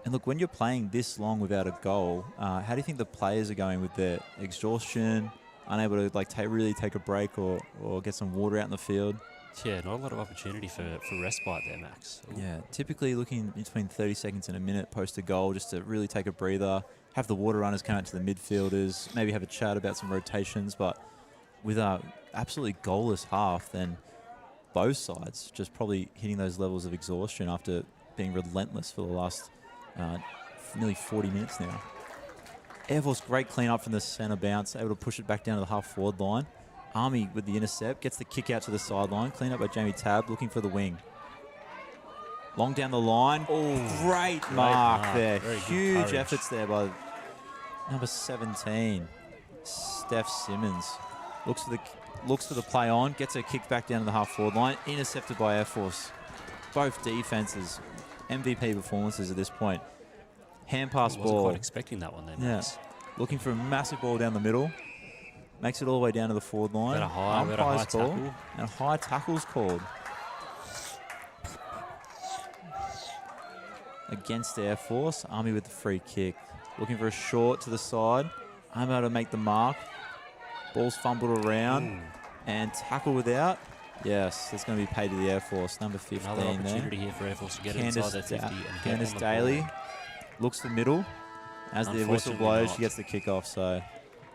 And look, when you're playing this long without a goal, how do you think the players are going with their exhaustion, unable to like really take a break or get some water out in the field? Yeah, not a lot of opportunity for respite there, Max. Ooh. Yeah, typically looking between 30 seconds and a minute post a goal just to really take a breather, have the water runners come out to the midfielders, maybe have a chat about some rotations. But with a absolutely goalless half, then both sides just probably hitting those levels of exhaustion after being relentless for the last nearly 40 minutes now. Air Force, great clean up from the centre bounce, able to push it back down to the half-forward line. Army with the intercept, gets the kick out to the sideline. Clean up by Jamie Tabb, looking for the wing. Long down the line. Oh, great mark there. Huge efforts there by number 17, Steph Simmons. Looks for the play on, gets her kicked back down to the half-forward line. Intercepted by Air Force. Both defenses, MVP performances at this point. Hand pass I wasn't ball. quite expecting that one then, Max. Looking for a massive ball down the middle. Makes it all the way down to the forward line. Got a high tackle. And a high tackle's called. Against Air Force. Army with the free kick. Looking for a short to the side. I'm able to make the mark. Ball's fumbled around. Ooh. And tackle without. Yes, that's going to be paid to the Air Force. Number 15 Another opportunity there. here for Air Force to get it inside their 50 and get Candice on the Daly ball. looks the middle. As the whistle blows, not. she gets the kickoff. So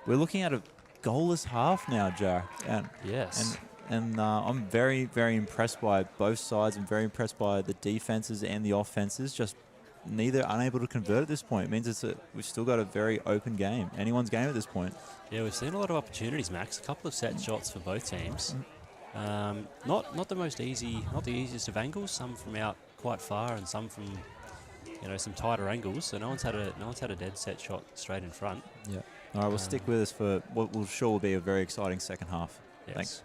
we're looking at a goalless half now, Joe. And Yes. And I'm very, very impressed by both sides. I'm very impressed by the defenses and the offenses. Just neither unable to convert at this point. It means we've still got a very open game. Anyone's game at this point. Yeah, we've seen a lot of opportunities, Max. A couple of set shots for both teams. Not the most easy, not the easiest of angles. Some from out quite far, and some from some tighter angles. So no one's had a dead set shot straight in front. Yeah. All right, we'll stick with us for what will sure be a very exciting second half. Yes. Thanks.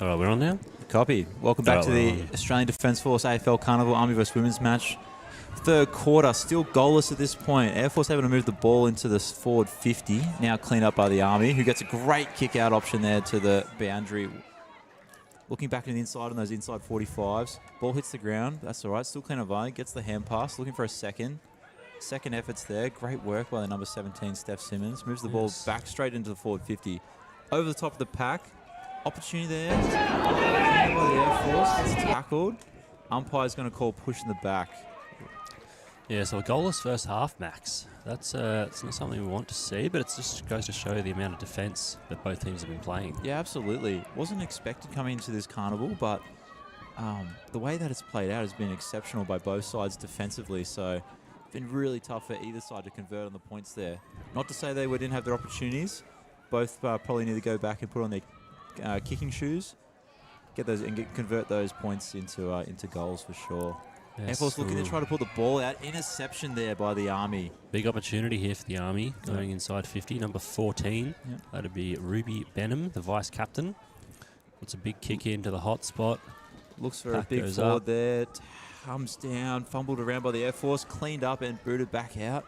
All right, we're on now. Copy. Welcome back Oh, to the well. Australian Defence Force AFL Carnival Army vs Women's match. Third quarter, still goalless at this point. Air Force able to move the ball into the forward 50. Now cleaned up by the Army, who gets a great kick-out option there to the boundary. Looking back in the inside on those inside 45s. Ball hits the ground. That's all right. Still clean up by. Gets the hand pass. Looking for a second. Second efforts there. Great work by the number 17, Steph Simmons. Moves the ball back straight into the forward 50. Over the top of the pack. Opportunity there. By the Air Force. It's tackled. Umpire's going to call push in the back. Yeah, so a goalless first half, Max. That's it's not something we want to see, but it just goes to show the amount of defence that both teams have been playing. Yeah, absolutely. Wasn't expected coming into this carnival, but the way that it's played out has been exceptional by both sides defensively. So it's been really tough for either side to convert on the points there. Not to say they didn't have their opportunities. Both probably need to go back and put on their kicking shoes, get those and convert those points into goals for sure. Yes. Air Force looking to Ooh. try to pull the ball out. Interception there by the Army. Big opportunity here for the Army, going inside 50, number 14. Yep. That'd be Ruby Benham, the vice-captain. Puts a big kick into the hot spot. Looks for Back a big goes forward up. there. Comes down, fumbled around by the Air Force, cleaned up and booted back out.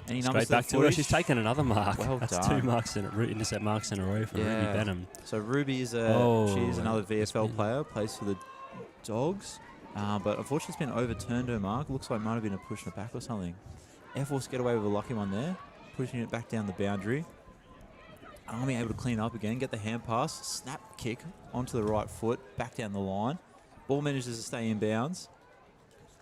Any numbers Straight back to her. footage? She's taken another mark. Well That's done. 2 marks intercept marks in a row for Ruby Yeah. Benham. So Ruby is she's another that's VFL been- player, plays for the Dogs, but unfortunately it's been overturned her mark. Looks like it might have been a push in the back or something. Air Force get away with a lucky one there, pushing it back down the boundary. Army able to clean up again, get the hand pass, snap kick onto the right foot, back down the line. Ball manages to stay in bounds.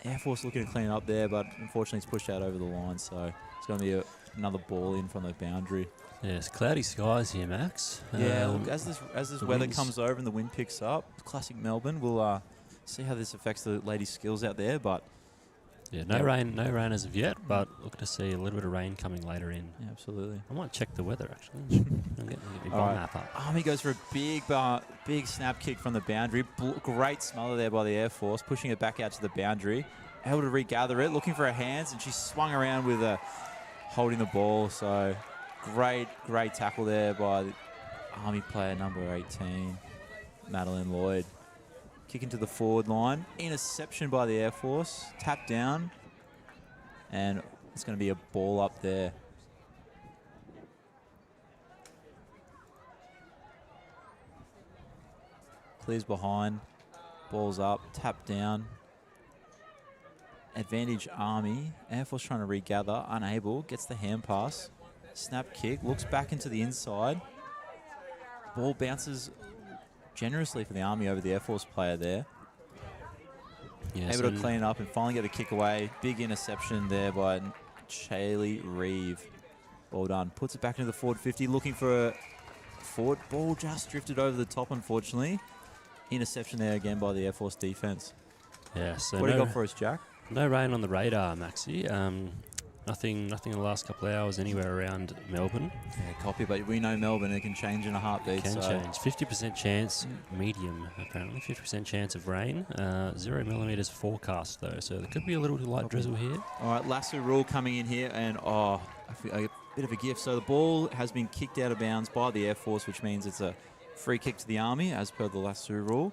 Air Force looking to clean up there, but unfortunately it's pushed out over the line, so it's going to be another ball in from the boundary. Yes, cloudy skies here, Max. Yeah, Um, look, as this the weather winds- comes over and the wind picks up, classic Melbourne. We'll see how this affects the ladies' skills out there, but Yeah, no Yeah. rain as of yet, but look to see a little bit of rain coming later in. yeah, absolutely. I might check the weather actually. I'll get my All right. map up. Army goes for a big snap kick from the boundary. Great smother there by the Air Force, pushing it back out to the boundary. Able to regather it, looking for her hands, and she swung around with holding the ball. So great tackle there by the Army player number 18, Madeline Lloyd. Kick into the forward line. Interception by the Air Force. Tap down. And it's going to be a ball up there. Clears behind. Ball's up. Tap down. Advantage Army. Air Force trying to regather. Unable. Gets the hand pass. Snap kick. Looks back into the inside. Ball bounces generously for the Army over the Air Force player there. Yeah, Able to clean it up and finally get a kick away. Big interception there by Shaylee Reeve. Well done. Puts it back into the forward 50, looking for a forward. Ball just drifted over the top, unfortunately. Interception there again by the Air Force defense. Yeah, so What do you no, got for us, Jack? no rain on the radar, Maxi. Nothing in the last couple of hours anywhere around Melbourne. Yeah, copy, but we know Melbourne, it can change in a heartbeat. Can so change. 50% chance, medium apparently. 50% chance of rain. 0 millimeters forecast though, so there could be a little light drizzle here. All right, lasso rule coming in here, and a bit of a gift. So the ball has been kicked out of bounds by the Air Force, which means it's a free kick to the Army, as per the lasso rule.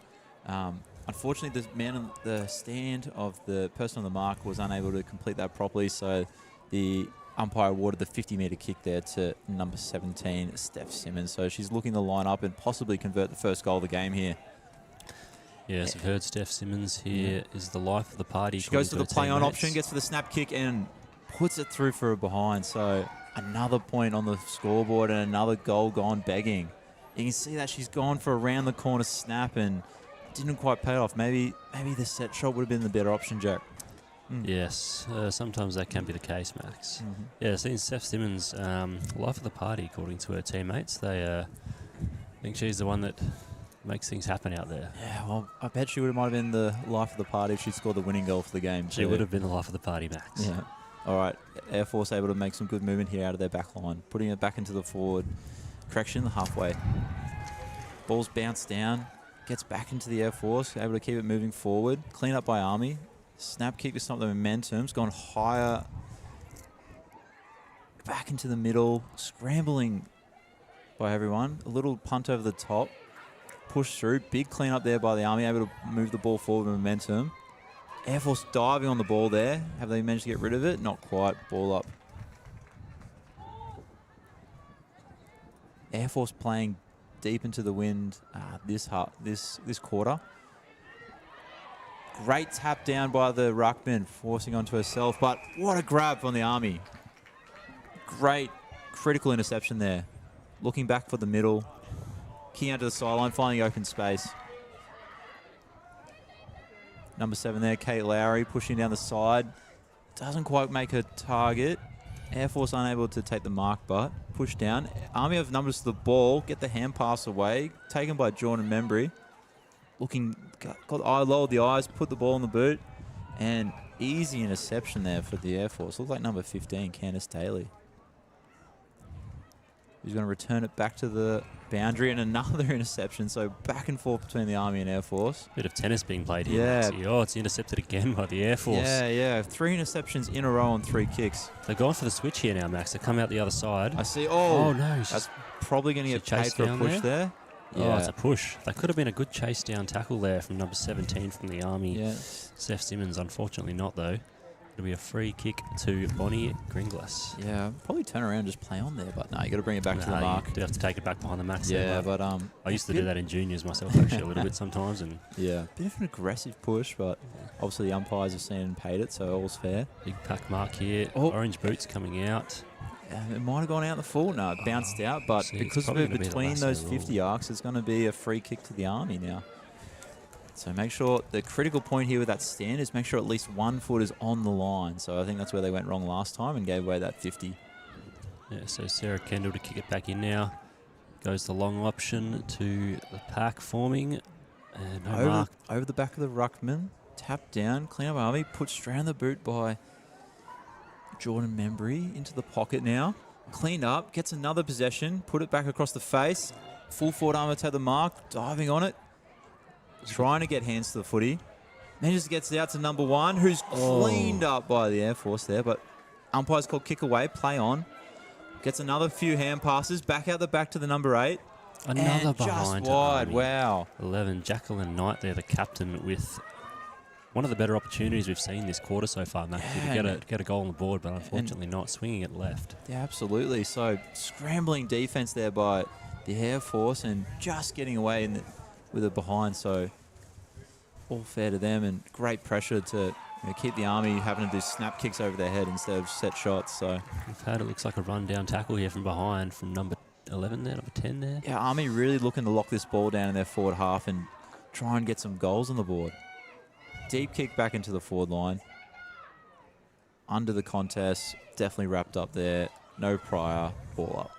Unfortunately, the man on the stand of the person on the mark was unable to complete that properly, so the umpire awarded the 50-metre kick there to number 17, Steph Simmons. So she's looking to line up and possibly convert the first goal of the game here. Yes, I've heard Steph Simmons here is the life of the party. She goes to the according play her on teammates. option, gets for the snap kick, and puts it through for a behind. So another point on the scoreboard and another goal gone begging. You can see that she's gone for a round the corner snap and didn't quite pay off. Maybe the set shot would have been the better option, Jack. Yes, sometimes that can be the case, Max. Mm-hmm. Yeah, seeing Steph Simmons, life of the party, according to her teammates. They think she's the one that makes things happen out there. Yeah, well, I bet she might have been the life of the party if she scored the winning goal for the game. She too. would have been the life of the party, Max. Yeah. All right. Air Force able to make some good movement here out of their back line, putting it back into the forward. Correction, the halfway. Ball's bounced down, gets back into the Air Force, able to keep it moving forward. Clean up by Army. Snap kick to stop the momentum's gone higher. Back into the middle. Scrambling by everyone. A little punt over the top. push through. Big clean up there by the Army, able to move the ball forward with momentum. Air Force diving on the ball there. Have they managed to get rid of it? Not quite. Ball up. Air Force playing deep into the wind this quarter. Great tap down by the ruckman, forcing onto herself. But what a grab from the Army. Great critical interception there. Looking back for the middle. Kicking out to the sideline, finding open space. Number 7 there, Kate Lowry, pushing down the side. Doesn't quite make her target. Air Force unable to take the mark, but push down. Army have numbers to the ball, get the hand pass away. Taken by Jordan Membry. Looking, got eye lowered the eyes, put the ball in the boot. And easy interception there for the Air Force. Looks like number 15, Candice Daly. He's going to return it back to the boundary and another interception. So back and forth between the Army and Air Force. Bit of tennis being played here. Yeah. Maxie. Oh, it's intercepted again by the Air Force. Yeah. 3 interceptions in a row on 3 kicks. They're going for the switch here now, Max. They come out the other side. I see. Oh, no. That's probably going to get paid for a push there. Oh, it's a push. That could have been a good chase down tackle there from number 17 from the Army. Yeah. Seth Simmons, unfortunately not, though. It'll be a free kick to Bonnie Gringlas. Yeah, probably turn around and just play on there, but no, you got to bring it back to the mark. You do have to take it back behind the Max. Yeah, there, but I used to do that in juniors myself, actually, a little bit sometimes. And yeah, bit of an aggressive push, but obviously the umpires have seen and paid it, so all's fair. Big pack mark here. Oh. Orange boots coming out. It might have gone out the full. No, it bounced out, but because of it between those 50 arcs, it's going to be a free kick to the Army now. So make sure the critical point here with that stand is make sure at least 1 foot is on the line. So I think that's where they went wrong last time and gave away that 50. Yeah, so Sarah Kendall to kick it back in now. Goes the long option to the pack forming. And no mark. Over the back of the ruckman. Tap down. Clean up Army. Put straight on the boot by Jordan Membry into the pocket now. Cleaned up. Gets another possession. Put it back across the face. Full forward armor to the mark. Diving on it. Trying to get hands to the footy. Manages to get out to number 1, who's cleaned up by the Air Force there, but umpire's called kick away, play on. Gets another few hand passes, back out the back to the number 8. Another and behind. Just wide, Army. wow. 11, Jacqueline Knight there, the captain, with one of the better opportunities we've seen this quarter so far, Matthew, to get a goal on the board, but unfortunately not, swinging it left. Yeah, absolutely. So scrambling defense there by the Air Force and just getting away with it behind, so all fair to them and great pressure to keep the Army having to do snap kicks over their head instead of set shots. So we've had, it looks like a run down tackle here from behind from number 11 there, number 10 there. Yeah, Army really looking to lock this ball down in their forward half and try and get some goals on the board. Deep kick back into the forward line. Under the contest, definitely wrapped up there. No prior, ball up.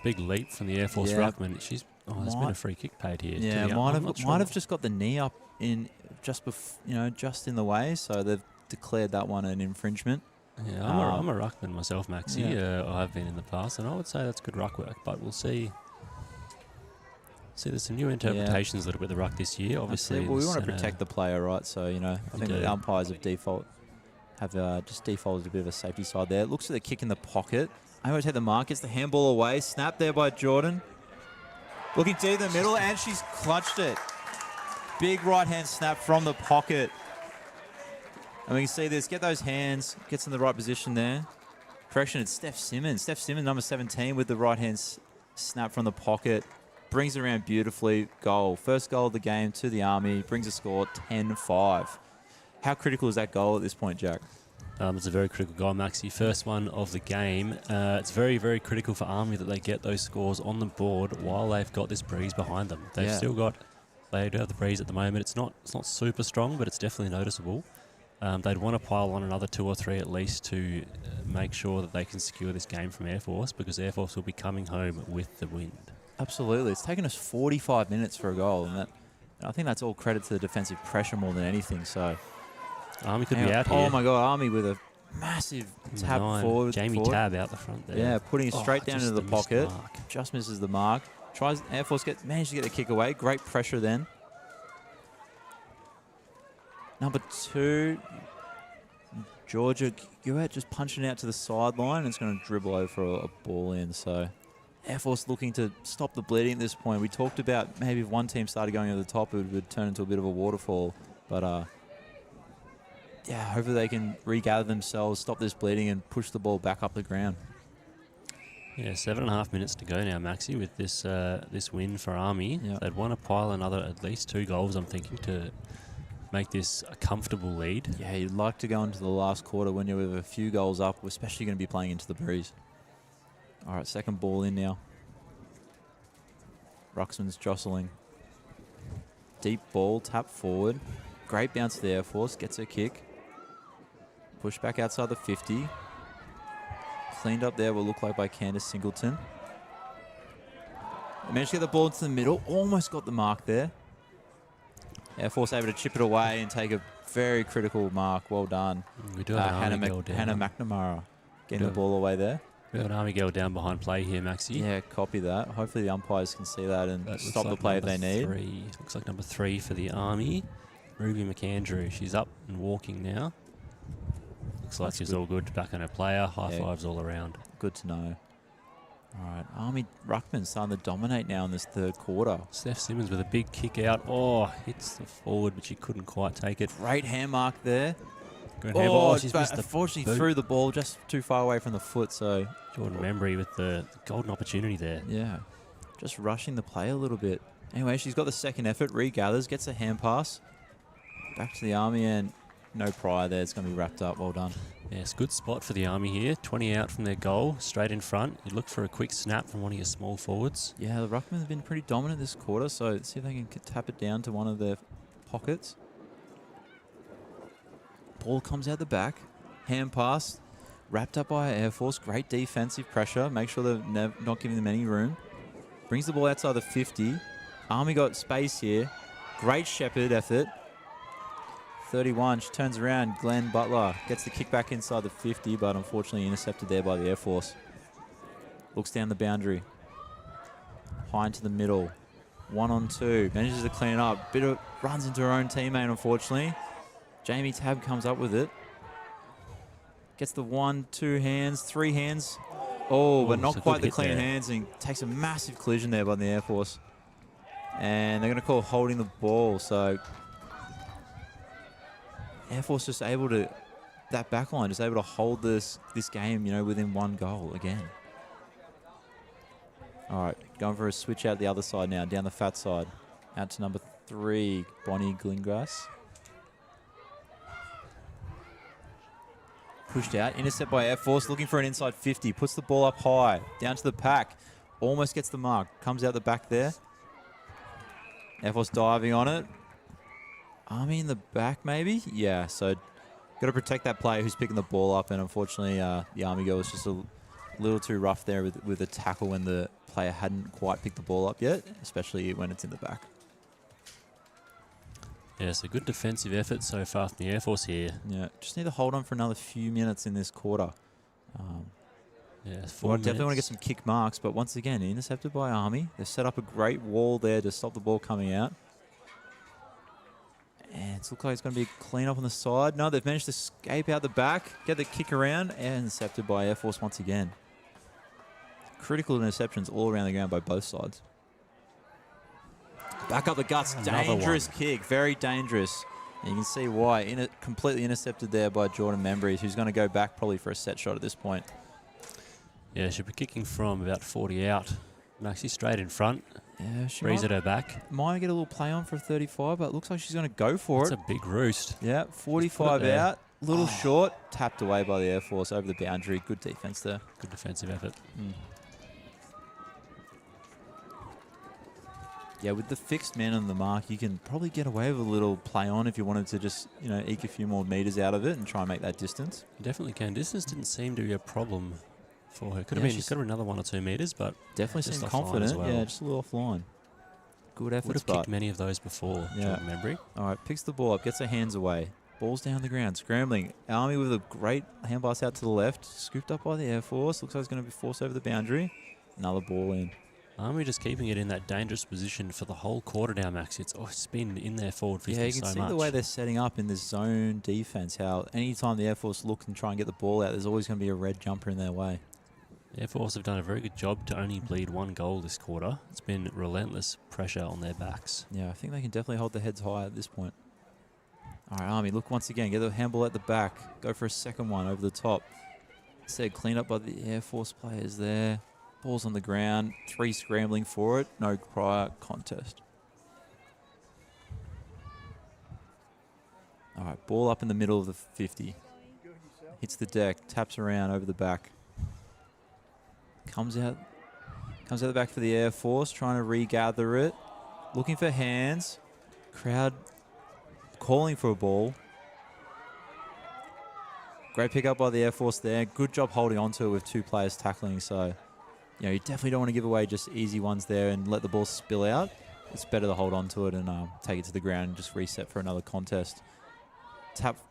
Big leap from the Air Force ruckman. There's been a free kick paid here. Yeah, might have just got the knee up in just in the way, so they've declared that one an infringement. Yeah, I'm a ruckman myself, Maxie. Yeah. I have been in the past, and I would say that's good ruck work. But we'll see. There's some new interpretations a little bit of the ruck this year. Obviously, we want to protect the player, right? So I think the umpires have just defaulted a bit of a safety side there. It looks like the kick in the pocket. I'm going to take the mark. Gets the handball away. Snap there by Jordan. Looking deep in the middle, and she's clutched it. Big right-hand snap from the pocket. And we can see this. Get those hands. Gets in the right position there. Correction, it's Steph Simmons. Steph Simmons, number 17, with the right-hand snap from the pocket. Brings it around beautifully. Goal. First goal of the game to the Army. Brings a score 10-5. How critical is that goal at this point, Jack? It's a very critical goal, Maxie. First one of the game. It's very, very critical for Army that they get those scores on the board while they've got this breeze behind them. They do have the breeze at the moment. It's not super strong, but it's definitely noticeable. They'd want to pile on another 2 or 3 at least to make sure that they can secure this game from Air Force, because Air Force will be coming home with the wind. Absolutely. It's taken us 45 minutes for a goal, and I think that's all credit to the defensive pressure more than anything. So Army could be out here. Oh my God, Army with a massive tap forward. Jamie Tabb out the front there. Yeah, putting it straight down into the pocket. Just misses the mark. Air Force managed to get the kick away. Great pressure then. Number 2, Georgia Guet just punching out to the sideline, and it's going to dribble over for a ball in. So Air Force looking to stop the bleeding at this point. We talked about maybe if one team started going over the top, it would turn into a bit of a waterfall. But yeah, hopefully they can regather themselves, stop this bleeding, and push the ball back up the ground. Yeah, 7.5 minutes to go now, Maxi, with this this win for Army. Yep. They'd want to pile another at least 2 goals, I'm thinking, to make this a comfortable lead. Yeah, you'd like to go into the last quarter when you're with a few goals up, especially going to be playing into the breeze. All right, second ball in now. Ruxman's jostling. Deep ball, tap forward. Great bounce to the Air Force, gets her kick. Push back outside the 50. Cleaned up there will look like by Candace Singleton. Managed to get the ball into the middle, almost got the mark there. Air Force able to chip it away and take a very critical mark. Well done. We do have an Army girl Hannah down. McNamara getting the ball away there. We have an Army girl down behind play here, Maxi. Yeah, copy that. Hopefully the umpires can see that and That looks stop the like play if number they need. 3. Looks like number 3 for the Army. Ruby McAndrew. She's up and walking now. Looks like That's she's good. all good. Back on her player. High Yeah. fives all around. Good to know. All right, Army Ruckman starting to dominate now in this third quarter. Steph Simmons with a big kick out. Oh, hits the forward, but she couldn't quite take it. Great hand mark there. Good handball. She's but missed the unfortunately boot. threw the ball just too far away from the foot. So Jordan Membry with the golden opportunity there. yeah, just rushing the play a little bit. Anyway, she's got the second effort, regathers, gets a hand pass. Back to the Army, and no prior there. It's going to be wrapped up. Well done. Yes, good spot for the Army here. 20 out from their goal, straight in front. You look for a quick snap from one of your small forwards. Yeah, the Ruckman have been pretty dominant this quarter, so let's see if they can tap it down to one of their pockets. Ball comes out the back. Hand pass. Wrapped up by Air Force. Great defensive pressure. Make sure they're not giving them any room. Brings the ball outside the 50. Army got space here. Great Shepherd effort. 31. She turns around. Glenn Butler gets the kick back inside the 50, but unfortunately intercepted there by the Air Force. Looks down the boundary. High into the middle. 1-on-2. Manages to clean it up. Bit of runs into her own teammate, unfortunately. Jamie Tabb comes up with it. Gets the 1, 2 hands, 3 hands. Oh, but Ooh, not it's a quite good the hit clean there. hands, and takes a massive collision there by the Air Force. And they're going to call holding the ball. So Air Force just able to, that back line, just able to hold this game, within 1 goal again. All right, going for a switch out the other side now, down the fat side. Out to number 3, Bonnie Glingrass. Pushed out, intercept by Air Force, looking for an inside 50. Puts the ball up high, down to the pack. Almost gets the mark. Comes out the back there. Air Force diving on it. Army in the back, maybe? Yeah, so got to protect that player who's picking the ball up, and unfortunately the Army girl was just a little too rough there with the tackle when the player hadn't quite picked the ball up yet, especially when it's in the back. Yes, a good defensive effort so far from the Air Force here. Yeah, just need to hold on for another few minutes in this quarter. Yeah, 4 Well, definitely want to get minutes. some kick marks, but once again, intercepted by Army. They've set up a great wall there to stop the ball coming out. And it looks like it's going to be a clean up on the side. No, they've managed to escape out the back, get the kick around, and intercepted by Air Force once again. Critical interceptions all around the ground by both sides. Back up the guts, Another dangerous one. kick, very dangerous. And you can see why. Completely intercepted there by Jordan Membry, who's going to go back probably for a set shot at this point. Yeah, she'll be kicking from about 40 out. Maxi straight in front. Yeah, she Breeze might, at her back. might get a little play on for a 35, but it looks like she's going to go for That's it. a big roost. Yeah, 45 there. out, little short, tapped away by the Air Force over the boundary. Good defense there. Good defensive effort. Yeah, with the fixed man on the mark, you can probably get away with a little play on if you wanted to just, eke a few more meters out of it and try and make that distance. You definitely can. Distance didn't seem to be a problem for her. Could Yeah, have been she's- could have been another 1 or 2 meters, but Definitely Just seemed offline as confident. well. Yeah, just a little offline. Good would effort, have but kicked many of those before. Yeah. Jordan Membry. all right, picks the ball up, gets her hands away. Ball's down the ground, scrambling. Army with a great hand pass out to the left, scooped up by the Air Force. Looks like it's going to be forced over the boundary. Another ball in. Army just keeping it in that dangerous position for the whole quarter now, Max. It's been in there forward 50 Yeah, you can so see much. the way they're setting up in this zone defense, how anytime the Air Force look and try and get the ball out, there's always going to be a red jumper in their way. Air Force have done a very good job to only bleed 1 goal this quarter. It's been relentless pressure on their backs. Yeah, I think they can definitely hold their heads high at this point. All right, Army, look once again. Get the handball at the back. Go for a second one over the top. Instead, clean up by the Air Force players there. Ball's on the ground. 3 scrambling for it. No prior contest. All right, ball up in the middle of the 50. Hits the deck. Taps around over the back. Comes out the back for the Air Force. Trying to regather it. Looking for hands. Crowd calling for a ball. Great pickup by the Air Force there. Good job holding on to it with 2 players tackling. So, you know, you definitely don't want to give away just easy ones there and let the ball spill out. It's better to hold on to it and take it to the ground and just reset for another contest.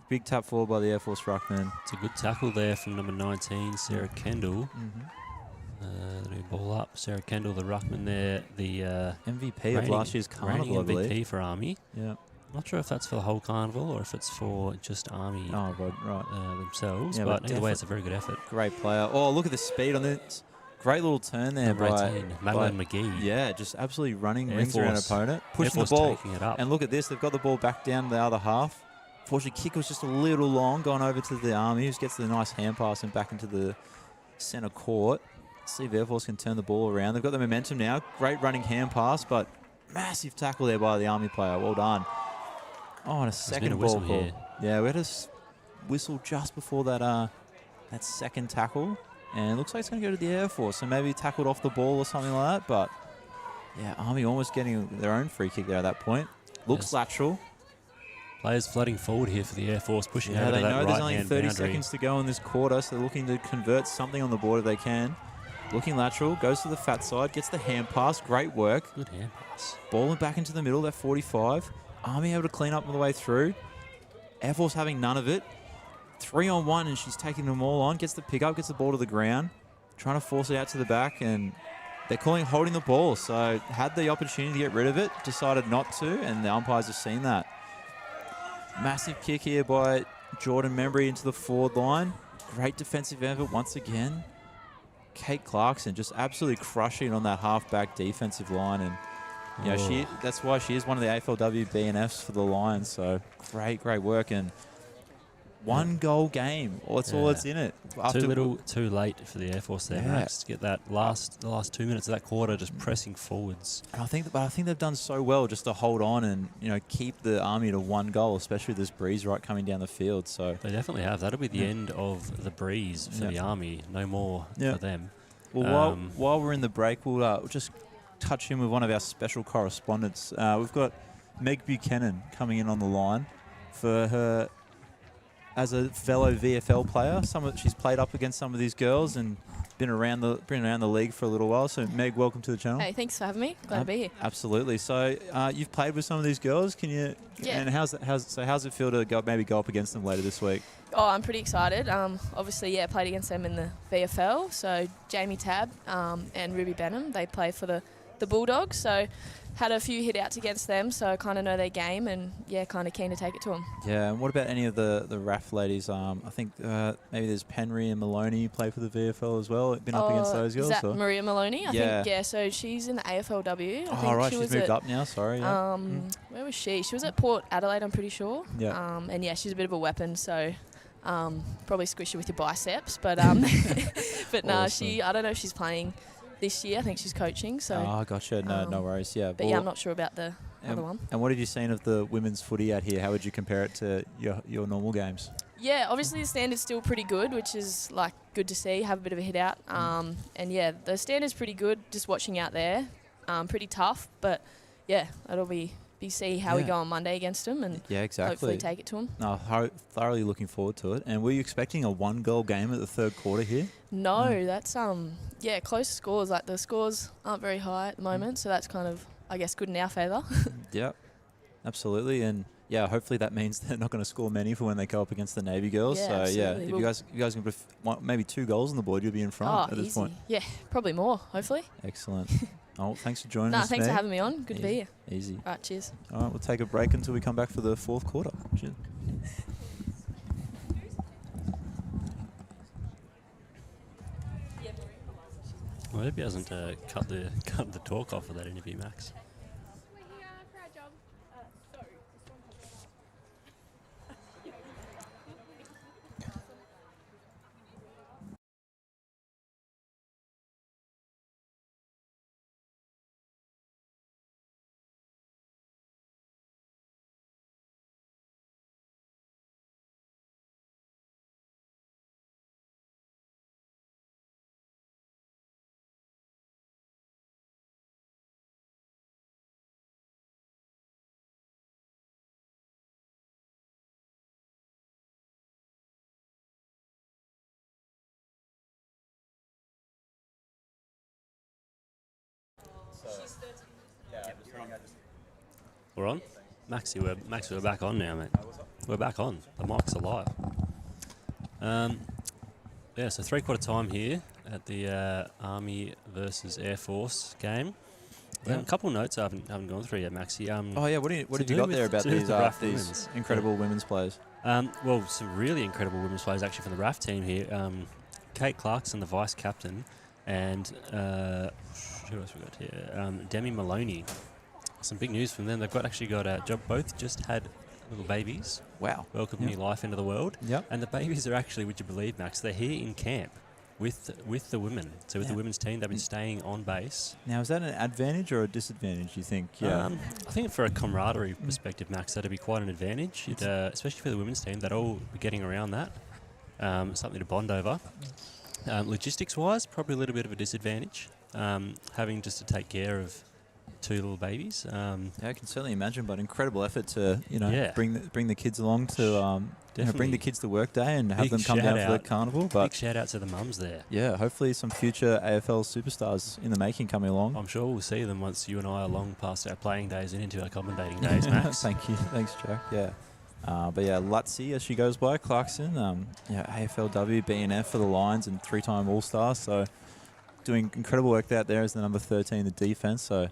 Big tap forward by the Air Force ruckman. It's a good tackle there from number 19, Sarah Kendall. The new ball up. Sarah Kendall, the ruckman there, the MVP of last year's carnival, I believe. MVP for Army. Yeah. Not sure if that's for the whole carnival or if it's for just Army themselves, Yeah, but either way, it's a very good effort. Great player. Oh, look at the speed on this. Great little turn there Number by 18, Madeline McGee. Yeah, just absolutely running Air rings around Force. opponent. Air Pushing the Force ball. taking it up. And look at this. They've got the ball back down the other half. Fortunately, kick was just a little long, going over to the Army, who gets the nice hand pass and back into the centre court. Let's see if Air Force can turn the ball around. They've got the momentum now. Great running hand pass, but massive tackle there by the Army player. Well done. Oh, and a second ball call. Here. Yeah, we had a whistle just before that second tackle. And it looks like it's going to go to the Air Force. So maybe tackled off the ball or something like that. But, yeah, Army almost getting their own free kick there at that point. Looks lateral. Players flooding forward here for the Air Force, pushing over to they that know there's only right-hand 30 boundary. seconds to go in this quarter, so they're looking to convert something on the board if they can. Looking lateral, goes to the fat side, gets the hand pass. Great work. Good hand pass. Ball back into the middle, that 45. Army able to clean up all the way through. Air Force having none of it. 3-on-1, and she's taking them all on. Gets the pick up, gets the ball to the ground. Trying to force it out to the back, and they're calling holding the ball. So had the opportunity to get rid of it, decided not to, and the umpires have seen that. Massive kick here by Jordan Membry into the forward line. Great defensive effort once again. Kate Clarkson just absolutely crushing on that halfback defensive line, and you know that's why she is one of the AFLW BNFs for the Lions. So great work, and 1 goal game. That's all that's in it. Too late for the Air Force there, Max, to get that the last 2 minutes of that quarter just pressing forwards. And I think they've done so well just to hold on and keep the Army to 1 goal, especially with this breeze right coming down the field. So They definitely have. That'll be the end of the breeze for the Army. No more for them. Well, while we're in the break, we'll just touch in with one of our special correspondents. We've got Meg Buchanan coming in on the line for her as a fellow VFL player. She's played up against some of these girls and been around the league for a little while. So Meg, welcome to the channel. Hey, thanks for having me. Glad to be here. Absolutely. So you've played with some of these girls. Can you? Yeah. And how's it feel to maybe go up against them later this week? Oh, I'm pretty excited. Obviously, played against them in the VFL. So Jamie Tabb and Ruby Benham, they play for the Bulldogs. So had a few hit outs against them, so I kind of know their game, and kind of keen to take it to them. Yeah, and what about any of the RAF ladies? I think maybe there's Penry and Maloney play for the VFL as well. Been up against those girls? Is that Maria Maloney? I think, Yeah, so she's in the AFLW. I think right, she she's was moved at, up now, sorry. Yeah. Where was she? She was at Port Adelaide, I'm pretty sure. Yeah. And she's a bit of a weapon, so probably squish you with your biceps, but but no, Awesome. I don't know if she's playing this year. I think she's coaching. So Gotcha. No worries. Yeah. but I'm not sure about the other one. And what have you seen of the women's footy out here? How would you compare it to your normal games? Yeah, obviously the standard's still pretty good, which is good to see. Have a bit of a hit out. And the standard's pretty good. Just watching out there, pretty tough. But it'll be see how we go on Monday against them, and exactly. hopefully take it to them. No, thoroughly looking forward to it. And were you expecting a 1-goal game at the third quarter here? No, that's close scores. The scores aren't very high at the moment, so that's kind of, I guess, good in our favour. Yeah, absolutely. And hopefully that means they're not going to score many for when they go up against the Navy girls. Yeah, So absolutely. if you guys can put maybe 2 goals on the board, you'll be in front at this easy. point. Yeah, probably more, hopefully. Excellent. Oh, thanks for joining No, us, thanks for Meg. having me on. Good to be here. Easy. All right, cheers. All right, we'll take a break until we come back for the fourth quarter. Cheers. I hope he hasn't cut the talk off of that interview, Max. We're on? Maxie, we're back on now, mate. We're back on. The mic's alive. So three-quarter time here at the Army versus Air Force game. Yeah. A couple of notes I haven't gone through yet, Maxie. Oh, yeah, what have to you do got with- there about to do with these, the RAF these women's. incredible women's players? Well, some really incredible women's players actually from the RAF team here. Kate Clarkson, the vice captain, and who else we got here? Demi Maloney. Some big news from them. They've actually got both just had little babies. Wow. Welcome Yep. new life into the world. Yep. And the babies are actually, would you believe, Max? They're here in camp with the women. So with the Yeah. women's team, they've been staying on base. Now, is that an advantage or a disadvantage, you think? Yeah. I think for a camaraderie perspective, Max, that'd be quite an advantage, especially for the women's team. They'd all be getting around that. Something to bond over. Logistics-wise, probably a little bit of a disadvantage, having just to take care of two little babies. Yeah, I can certainly imagine, but incredible effort to Yeah. bring the kids along to bring Definitely. the kids to work day and have Big them come down shout for the out. carnival. Big But shout out to the mums there. yeah, hopefully some future AFL superstars in the making coming along. I'm sure we'll see them once you and I are long past our playing days and into our commentating days, Max. Thank you, thanks, Jack. Yeah. But yeah, Lutzi, as she goes by, Clarkson, AFLW, BNF for the Lions and three-time All-Star. So doing incredible work out there as the number 13 in the defence. So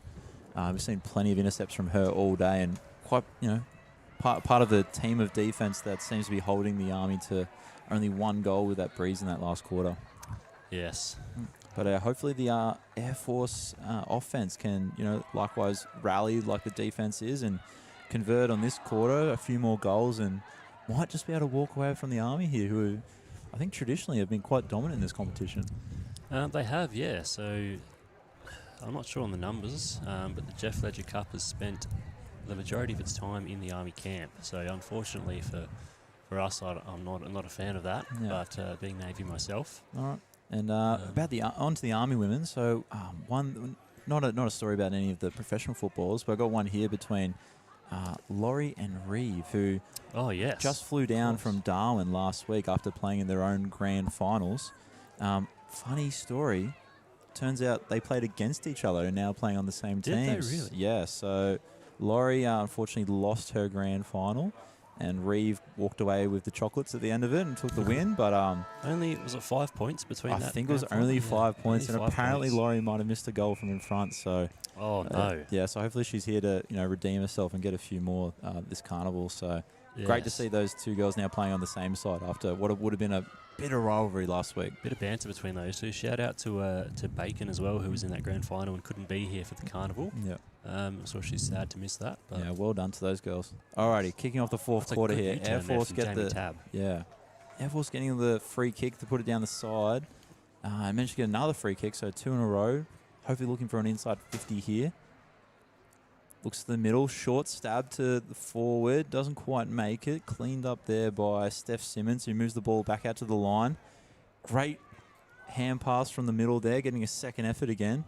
we've seen plenty of intercepts from her all day and quite, part of the team of defence that seems to be holding the Army to only one goal with that breeze in that last quarter. Yes. But hopefully the Air Force offense can, likewise rally like the defense is and convert on this quarter a few more goals and might just be able to walk away from the Army here, who I think traditionally have been quite dominant in this competition. They have, yeah. So I'm not sure on the numbers, but the Jeff Ledger Cup has spent the majority of its time in the Army camp. So unfortunately for us, I'm not a fan of that. Yeah. But being Navy myself, All right. And about onto the Army women. So not a story about any of the professional footballers, but I got one here between Laurie and Reeve, who oh yes, just flew down from Darwin last week after playing in their own grand finals. Funny story. Turns out they played against each other and now playing on the same Did they teams. really? Yeah. So Laurie unfortunately lost her grand final, and Reeve walked away with the chocolates at the end of it and took the win. But only was it 5 points between? I that think it was grand only final? 5 points, Only and 5 apparently points. Laurie might have missed a goal from in front. So Oh no. yeah. So hopefully she's here to redeem herself and get a few more this carnival. So. Great to Yes. see those two girls now playing on the same side after what would have been a bit of rivalry last week. Bit of banter between those two. Shout out to Bacon as well, who was in that grand final and couldn't be here for the carnival. Yeah, So she's sad to miss that. But yeah, well done to those girls. Alrighty, kicking off the fourth that's a quarter good here. U-turn Air there Force from get Jamie the Tab. Air Force getting the free kick to put it down the side. I managed to get another free kick, so 2 in a row. Hopefully looking for an inside 50 here. Looks to the middle, short stab to the forward, doesn't quite make it. Cleaned up there by Steph Simmons, who moves the ball back out to the line. Great hand pass from the middle there, getting a second effort again.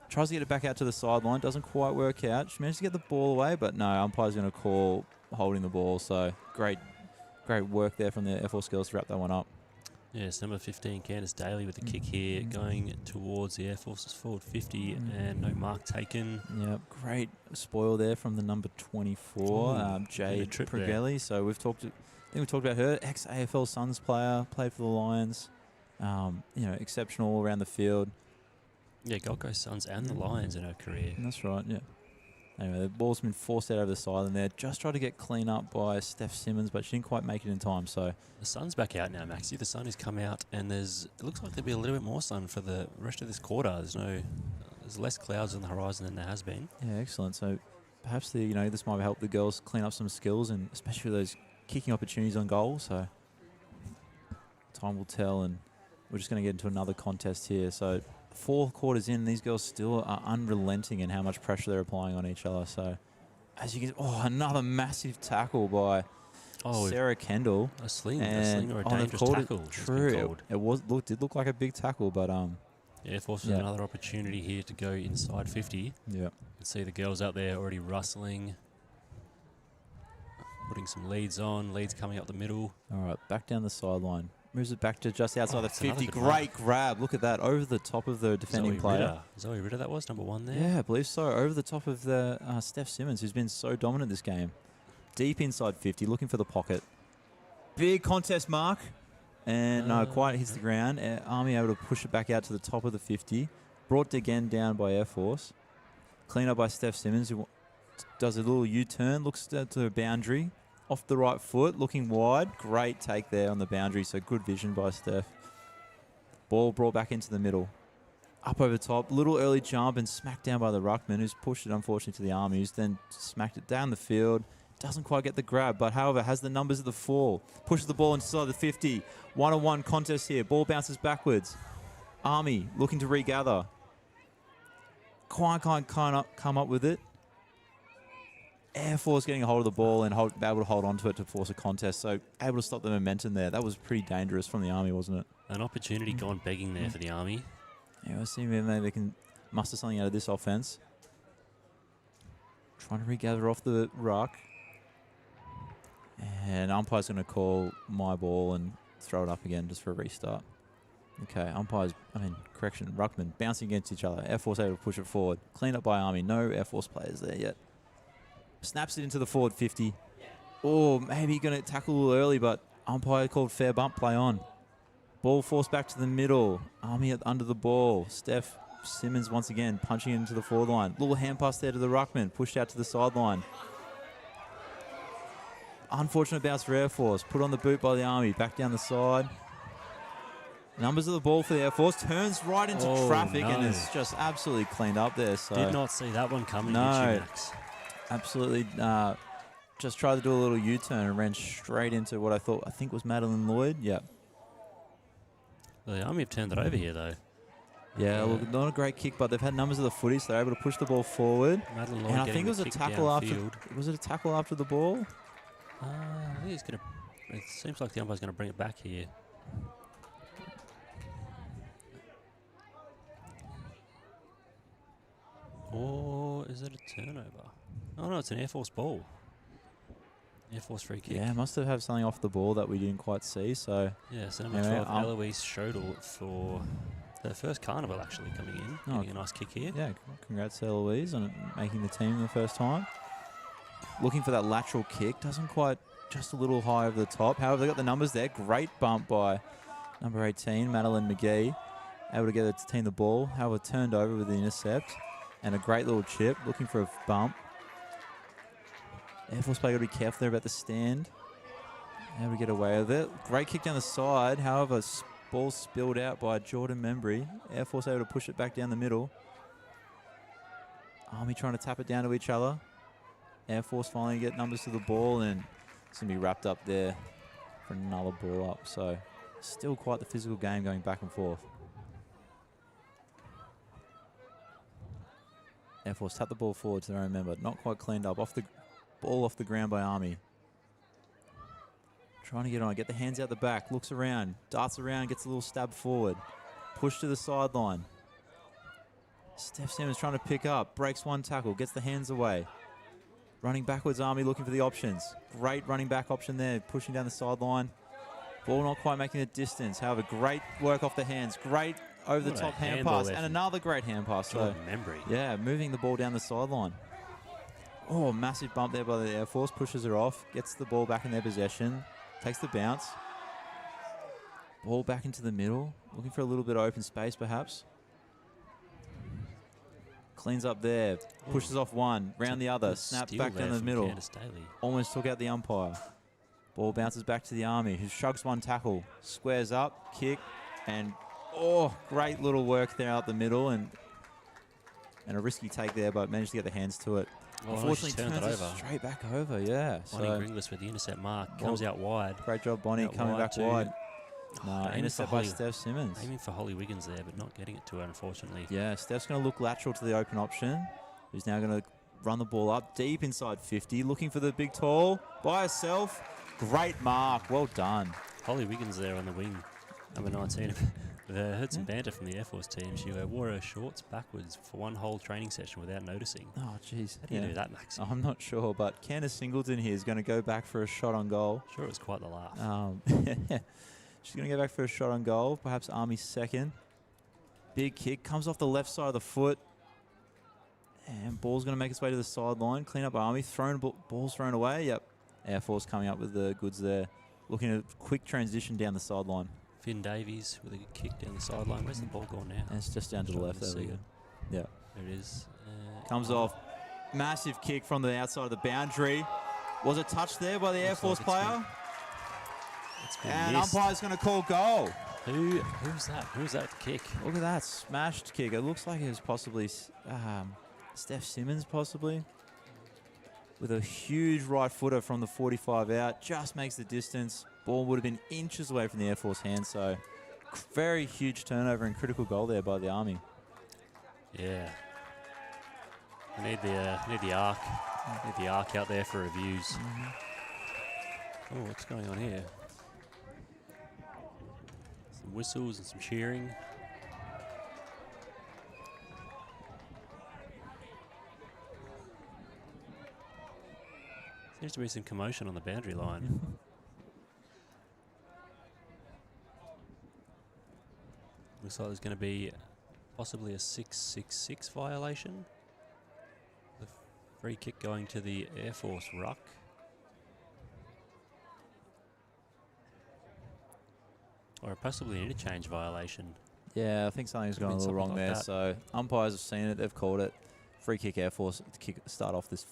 Tries to get it back out to the sideline, doesn't quite work out. She managed to get the ball away, but no, umpire's going to call holding the ball. So great work there from the Air Force girls to wrap that one up. Yes, number 15, Candice Daly with the kick here, going towards the Air Force's forward 50, and no mark taken. Yeah, great spoil there from the number 24, Ooh, Jade bit of trip there. Pregelli. So we've talked about her, ex-AFL Suns player, played for the Lions. Exceptional all around the field. Yeah, Gold Coast Suns and the Lions in her career. That's right, yeah. Anyway, the ball's been forced out over the side, and there. Just tried to get clean up by Steph Simmons, but she didn't quite make it in time. So The sun's back out now, Maxie. The sun has come out, and it looks like there'll be a little bit more sun for the rest of this quarter. There's less clouds on the horizon than there has been. yeah, excellent. So perhaps this might help the girls clean up some skills, and especially those kicking opportunities on goal. So time will tell, and we're just going to get into another contest here. So 4 quarters in, these girls still are unrelenting in how much pressure they're applying on each other. So as you can, another massive tackle by Sarah Kendall. A sling or a they've dangerous called tackle. it true. It did look like a big tackle, but Air Force with another opportunity here to go inside 50. yeah. You can see the girls out there already rustling, putting some leads on. Leads coming up the middle. All right, back down the sideline. Moves it back to just outside the it's another 50. good one. Great grab. Look at that. Over the top of the defending player. Zoe Ritter, that was number 1 there. Yeah, I believe so. Over the top of the Steph Simmons, who's been so dominant this game. Deep inside 50, looking for the pocket. Big contest mark. And no, quite hits the ground. Army able to push it back out to the top of the 50. Brought again down by Air Force. Clean up by Steph Simmons, who does a little U-turn, looks to the boundary. Off the right foot, looking wide. Great take there on the boundary, so good vision by Steph. Ball brought back into the middle. Up over top, little early jump and smacked down by the ruckman, who's pushed it unfortunately to the Army, who's then smacked it down the field. Doesn't quite get the grab, but however has the numbers of the fall. Pushes the ball inside the 50. 1-on-1 contest here. Ball bounces backwards. Army looking to regather. Can't come up with it. Air Force getting a hold of the ball and able to hold on to it to force a contest. So able to stop the momentum there. That was pretty dangerous from the Army, wasn't it? An opportunity gone begging there for the Army. Yeah, we'll see if maybe they can muster something out of this offense. Trying to regather off the ruck. And umpire's going to call my ball and throw it up again just for a restart. Okay, Ruckman bouncing against each other. Air Force able to push it forward. Cleaned up by Army. No Air Force players there yet. Snaps it into the forward 50. Oh, maybe going to tackle a little early, but umpire called fair bump, play on. Ball forced back to the middle. Army under the ball. Steph Simmons once again punching into the forward line. Little hand pass there to the ruckman. Pushed out to the sideline. Unfortunate bounce for Air Force. Put on the boot by the Army. Back down the side. Numbers of the ball for the Air Force. Turns right into traffic and is just absolutely cleaned up there. So did not see that one coming, no, did you, Max? Absolutely. Just tried to do a little U-turn and ran straight into what I think was Madeline Lloyd. Yep. The Army have turned it over here, though. Yeah, look, not a great kick, but they've had numbers of the footy, so they're able to push the ball forward. Madeline Lloyd and I think it was a tackle after. Was it a tackle after the ball? I think he's going to. It seems like the umpire's going to bring it back here. Or is it a turnover? Oh no, it's an Air Force ball. Air Force free kick. Yeah, must have had something off the ball that we didn't quite see. So yeah, so number 12, Eloise Schodel for her first carnival actually coming in, getting a nice kick here. Yeah, congrats to Eloise on making the team the first time. Looking for that lateral kick, doesn't quite, just a little high over the top. However, they got the numbers there. Great bump by number 18, Madeline McGee, able to get the team the ball. However, turned over with the intercept. And a great little chip, looking for a bump. Air Force player got to be careful there about the stand. Able to get away with it. Great kick down the side. However, ball spilled out by Jordan Membry. Air Force able to push it back down the middle. Army trying to tap it down to each other. Air Force finally get numbers to the ball, and it's going to be wrapped up there for another ball up. So still quite the physical game going back and forth. Air Force tap the ball forward to their own member. Not quite cleaned up. Off the ground by Army. Trying to get on. Get the hands out the back. Looks around. Darts around. Gets a little stab forward. Push to the sideline. Steph Simmons trying to pick up. Breaks one tackle. Gets the hands away. Running backwards, Army looking for the options. Great running back option there. Pushing down the sideline. Ball not quite making the distance. However, great work off the hands. Great over the top hand pass. And another great hand pass. Jordan Membry. Yeah, moving the ball down the sideline. Oh, massive bump there by the Air Force. Pushes her off. Gets the ball back in their possession. Takes the bounce. Ball back into the middle. Looking for a little bit of open space, perhaps. Cleans up there. Pushes off one. Round the other. Snaps Steal back there down the from middle. Candace Daly. Almost took out the umpire. Ball bounces back to the Army, who shrugs one tackle. Squares up. Kick. And, great little work there out the middle. And a risky take there, but managed to get the hands to it. Well, Unfortunately, she turned turns it it over. straight back over, yeah. Bonnie So, Gringlas with the intercept mark. Comes out wide. great job, Bonnie, Out coming wide back to- wide. No, aiming intercept for by Holly- Steph Simmons. Aiming for Holly Wiggins there, but not getting it to her, unfortunately. Yeah, Steph's going to look lateral to the open option. Who's now going to run the ball up deep inside 50, looking for the big tall by herself. Great mark. Well done. Holly Wiggins there on the wing, number 19. Heard some banter from the Air Force team. She wore her shorts backwards for one whole training session without noticing. Oh, jeez. How do you do that, Maxi? I'm not sure, but Candace Singleton here is going to go back for a shot on goal. Sure, it was quite the laugh. She's going to go back for a shot on goal. Perhaps Army second. Big kick. Comes off the left side of the foot. And ball's going to make its way to the sideline. Clean up Army. Ball's thrown away. Yep. Air Force coming up with the goods there. Looking at a quick transition down the sideline. Finn Davies with a kick down the sideline. Where's the ball gone now? And it's just down to the left. There we go. Yeah. There it is. Comes off. Massive kick from the outside of the boundary. Was a touch there by the Air Force player. It's been And missed. umpire's going to call goal. Who's that? Who's that kick? Look at that smashed kick. It looks like it was possibly Steph Simmons, possibly. With a huge right footer from the 45 out. Just makes the distance. Ball would have been inches away from the Air Force hand. So very huge turnover and critical goal there by the Army. Yeah. We need the arc. Need the arc out there for reviews. Oh, what's going on here? Some whistles and some cheering. Seems to be some commotion on the boundary line. Looks like there's going to be possibly a 666 violation. The free kick going to the Air Force ruck. Or possibly an interchange violation. Yeah, I think something's Could've gone a been little wrong something there. like So umpires have seen it. They've called it. Free kick Air Force to start off this.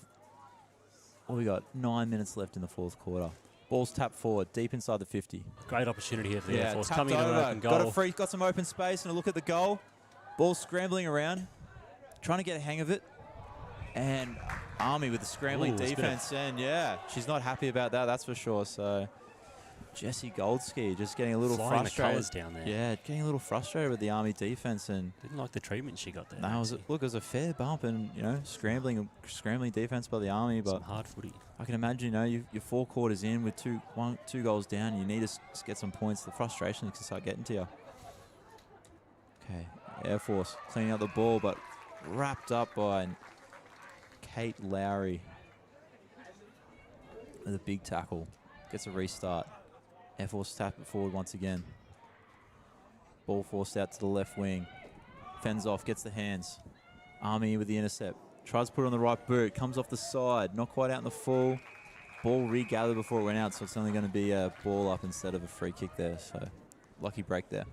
Well, we got 9 minutes left in the fourth quarter. Ball's tapped forward, deep inside the 50. Great opportunity here for the Air Force. tapped Coming into an over. open goal. Got some open space and a look at the goal. Ball scrambling around, trying to get a hang of it. And Army with the scrambling Ooh, it's a bit defense. And yeah, she's not happy about that, that's for sure. So Jessie Goldski just getting a little Flying the frustrated. colours down there. Yeah, getting a little frustrated with the Army defense. And Didn't like the treatment she got there. no, Maxie. it was a fair bump and, scrambling defense by the Army. Some But hard footy. I can imagine, you're 4 quarters in with two goals down. You need to get some points. The frustration can start getting to you. Okay, Air Force cleaning up the ball, but wrapped up by Kate Lowry with a big tackle. Gets a restart. Air Force tap it forward once again. Ball forced out to the left wing. Fends off, gets the hands. Army with the intercept. Tries to put it on the right boot. Comes off the side. Not quite out in the full. Ball regathered before it went out, so it's only going to be a ball up instead of a free kick there. So lucky break there.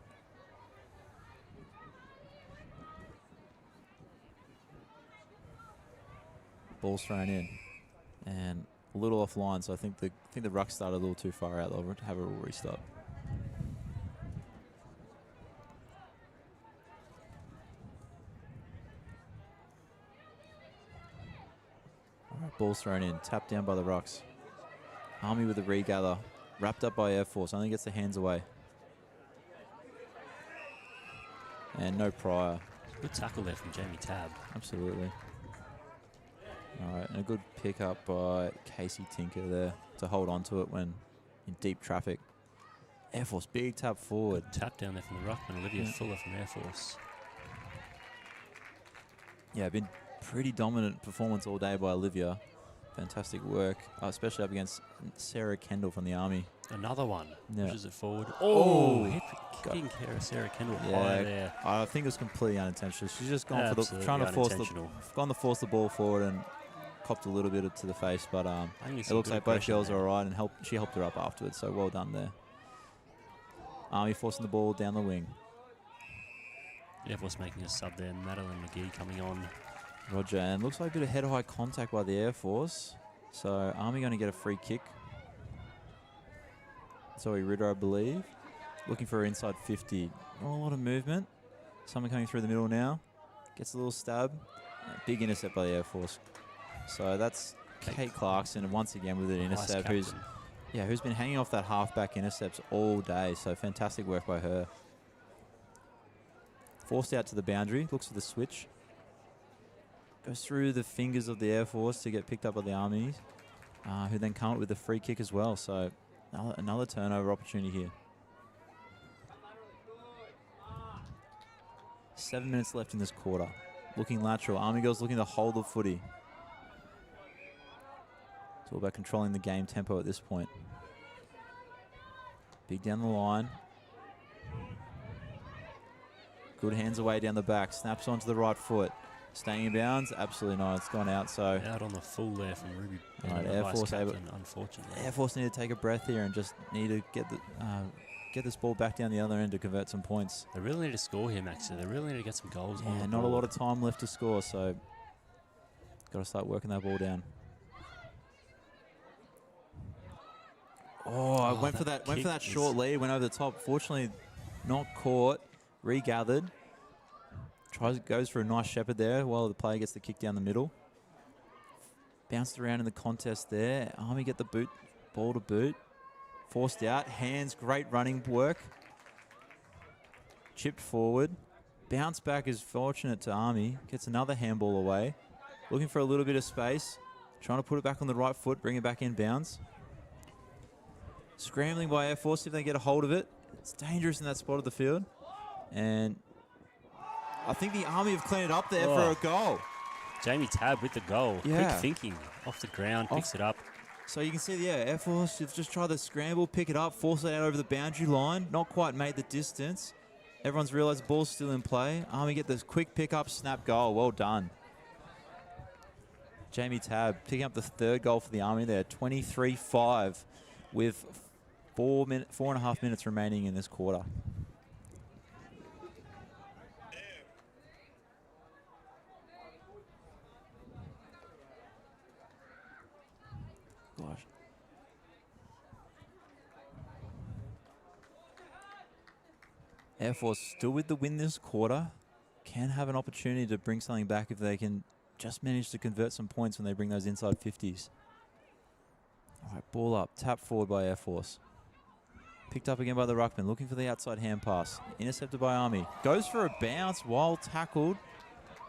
Ball's thrown in. And a little offline, so I think the ruck started a little too far out. They'll have a little restart. All right, ball's thrown in, tapped down by the rucks. Army with the regather, wrapped up by Air Force, only gets the hands away. And no prior. Good tackle there from Jamie Tabb. Absolutely. All right, and a good pickup by Casey Tinker there to hold on to it when in deep traffic. Air Force, big tap forward. Good tap down there from the ruckman, Olivia Fuller from Air Force. Yeah, been pretty dominant performance all day by Olivia. Fantastic work, especially up against Sarah Kendall from the Army. Another one. Yeah. Pushes it forward. Oh! Hitting Sarah Kendall high there. I think it was completely unintentional. She's just gone Absolutely trying to unintentional. force the ball forward and copped a little bit to the face, but think it's it some looks good like both aggression girls there. are all right, and she helped her up afterwards, so well done there. Army forcing the ball down the wing. Air Force making a sub there. Madeline McGee coming on. Roger, and looks like a bit of head-high contact by the Air Force. So Army going to get a free kick. Zoe Ritter, I believe. Looking for her inside 50. Not a lot of movement. Someone coming through the middle now. Gets a little stab. Big intercept by the Air Force. So that's Kate Clarkson, and once again with an intercept, who's been hanging off that halfback intercepts all day. So fantastic work by her. Forced out to the boundary. Looks for the switch. Goes through the fingers of the Air Force to get picked up by the Army, who then come up with a free kick as well. So another turnover opportunity here. 7 minutes left in this quarter. Looking lateral. Army Girls looking to hold the footy. It's all about controlling the game tempo at this point. Big down the line. Good hands away down the back. Snaps onto the right foot. Staying in bounds? Absolutely not. It's gone out. So out on the full there from Ruby. Right, Air Force captain, unfortunately. Air Force need to take a breath here and just need to get this ball back down the other end to convert some points. They really need to score here, Maxie. They really need to get some goals. Yeah, on not a board. lot of time left to score, so got to start working that ball down. Oh, I went for that short lead, went over the top. Fortunately, not caught. Regathered. Goes for a nice shepherd there while the player gets the kick down the middle. Bounced around in the contest there. Army get the ball to boot. Forced out. Hands, great running work. Chipped forward. Bounce back is fortunate to Army. Gets another handball away. Looking for a little bit of space. Trying to put it back on the right foot, bring it back in bounds. Scrambling by Air Force, see if they can get a hold of it. It's dangerous in that spot of the field. And I think the Army have cleaned it up there for a goal. Jamie Tabb with the goal. Yeah. Quick thinking. Off the ground, picks it up. So you can see, Air Force have just tried to scramble, pick it up, force it out over the boundary line. Not quite made the distance. Everyone's realised the ball's still in play. Army get this quick pick-up, snap goal. Well done. Jamie Tabb picking up the third goal for the Army there. 23-5 with 4.5 minutes remaining in this quarter. Gosh. Air Force still with the win this quarter. Can have an opportunity to bring something back if they can just manage to convert some points when they bring those inside 50s. All right, ball up. Tap forward by Air Force. Picked up again by the ruckman. Looking for the outside hand pass. Intercepted by Army. Goes for a bounce while tackled.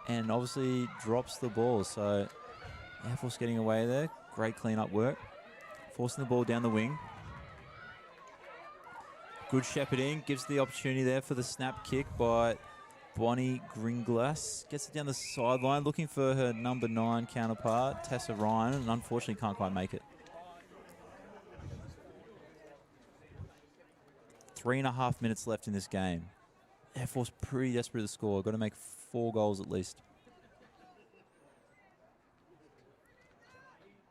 And obviously drops the ball. So Air Force getting away there. Great clean-up work. Forcing the ball down the wing. Good shepherding. Gives the opportunity there for the snap kick by Bonnie Gringlass. Gets it down the sideline. Looking for her number 9 counterpart, Tessa Ryan. And unfortunately can't quite make it. 3.5 minutes left in this game. Air Force pretty desperate to score. Got to make 4 goals at least.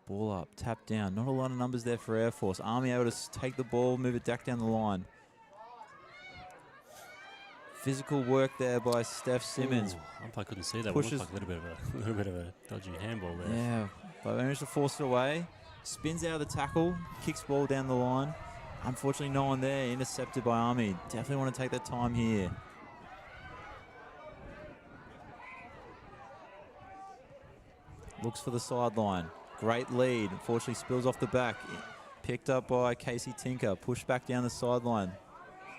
Ball up, tap down. Not a lot of numbers there for Air Force. Army able to take the ball, move it back down the line. Physical work there by Steph Simmons. I couldn't see that. Pushes. It looked like a little bit of a dodgy handball there. Yeah, but managed to force it away. Spins out of the tackle, kicks ball down the line. Unfortunately, no one there. Intercepted by Army. Definitely want to take their time here. Looks for the sideline. Great lead. Unfortunately, spills off the back. Picked up by Casey Tinker. Pushed back down the sideline.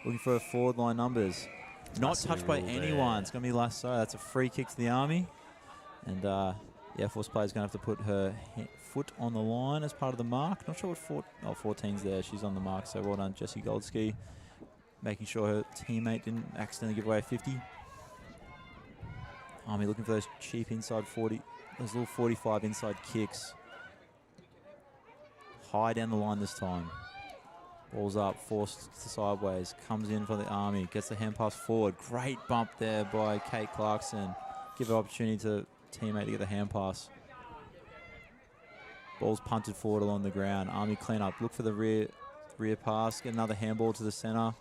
Looking for her forward line numbers. Not touched by anyone. It's going to be Lasso. That's a free kick to the Army. And the Air Force player is going to have to put her foot on the line as part of the mark. Not sure what 14's there. She's on the mark. So well done, Jessie Goldski. Making sure her teammate didn't accidentally give away a 50. Army looking for those cheap inside 40, those little 45 inside kicks. High down the line this time. Ball's up, forced to sideways. Comes in for the Army. Gets the hand pass forward. Great bump there by Kate Clarkson. Give her opportunity to teammate to get the hand pass. Ball's punted forward along the ground. Army clean up. Look for the rear pass. Get another handball to the center.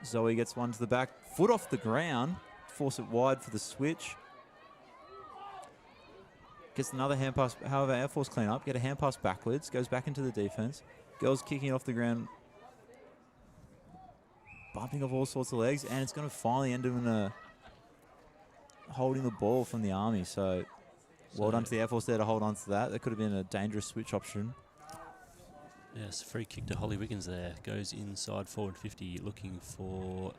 Zoe gets one to the back. Foot off the ground. Force it wide for the switch. Gets another hand pass. However, Air Force clean up. Get a hand pass backwards. Goes back into the defense. Girls kicking it off the ground. Bumping off all sorts of legs. And it's going to finally end in a holding the ball from the Army. So well done to the Air Force there to hold on to that. That could have been a dangerous switch option. Yes, free kick to Holly Wiggins there. Goes inside forward 50, looking for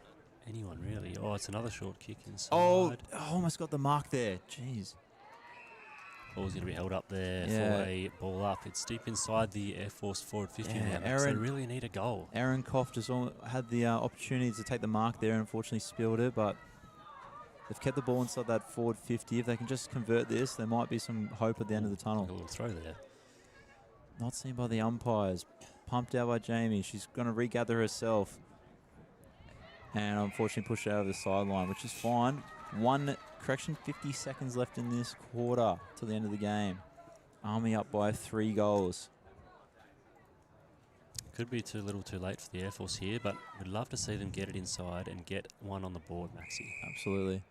anyone really. Oh, it's another short kick inside. Oh, almost got the mark there. Jeez. Ball's going to be held up there for a ball up. It's deep inside the Air Force forward 50 now. They really need a goal. Aaron Koff just had the opportunity to take the mark there and unfortunately spilled it, but they've kept the ball inside that forward 50. If they can just convert this, there might be some hope at the end of the tunnel. A little throw there. Not seen by the umpires. Pumped out by Jamie. She's going to regather herself. And unfortunately pushed out of the sideline, which is fine. 50 seconds left in this quarter till the end of the game. Army up by 3 goals. Could be too little too late for the Air Force here, but we'd love to see them get it inside and get one on the board, Maxi. Absolutely.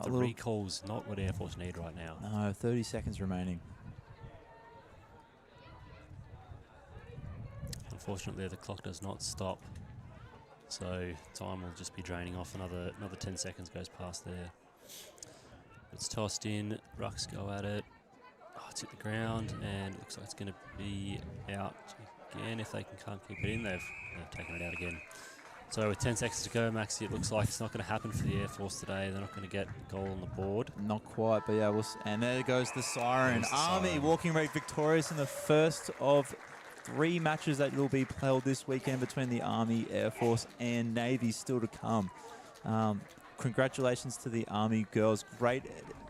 The recall's not what Air Force need right now. No, 30 seconds remaining. Unfortunately, the clock does not stop. So time will just be draining off. Another 10 seconds goes past there. It's tossed in. Rucks go at it. Oh, it's hit the ground, and it looks like it's going to be out again. If they can't keep it in, they've taken it out again. So with 10 seconds to go, Maxi, it looks like it's not going to happen for the Air Force today. They're not going to get a goal on the board. Not quite, but yeah. And there goes the siren. Army walking away victorious in the first of 3 matches that will be played this weekend between the Army, Air Force, and Navy still to come. Congratulations to the Army girls. Great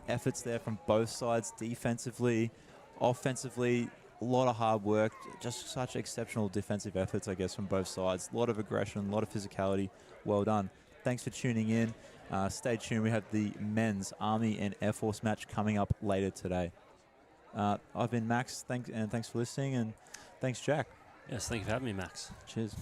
efforts there from both sides, defensively, offensively. A lot of hard work, just such exceptional defensive efforts, I guess, from both sides. A lot of aggression, a lot of physicality. Well done. Thanks for tuning in. Stay tuned. We have the men's Army and Air Force match coming up later today. I've been Max, thanks for listening, and thanks, Jack. Yes, thank you for having me, Max. Cheers.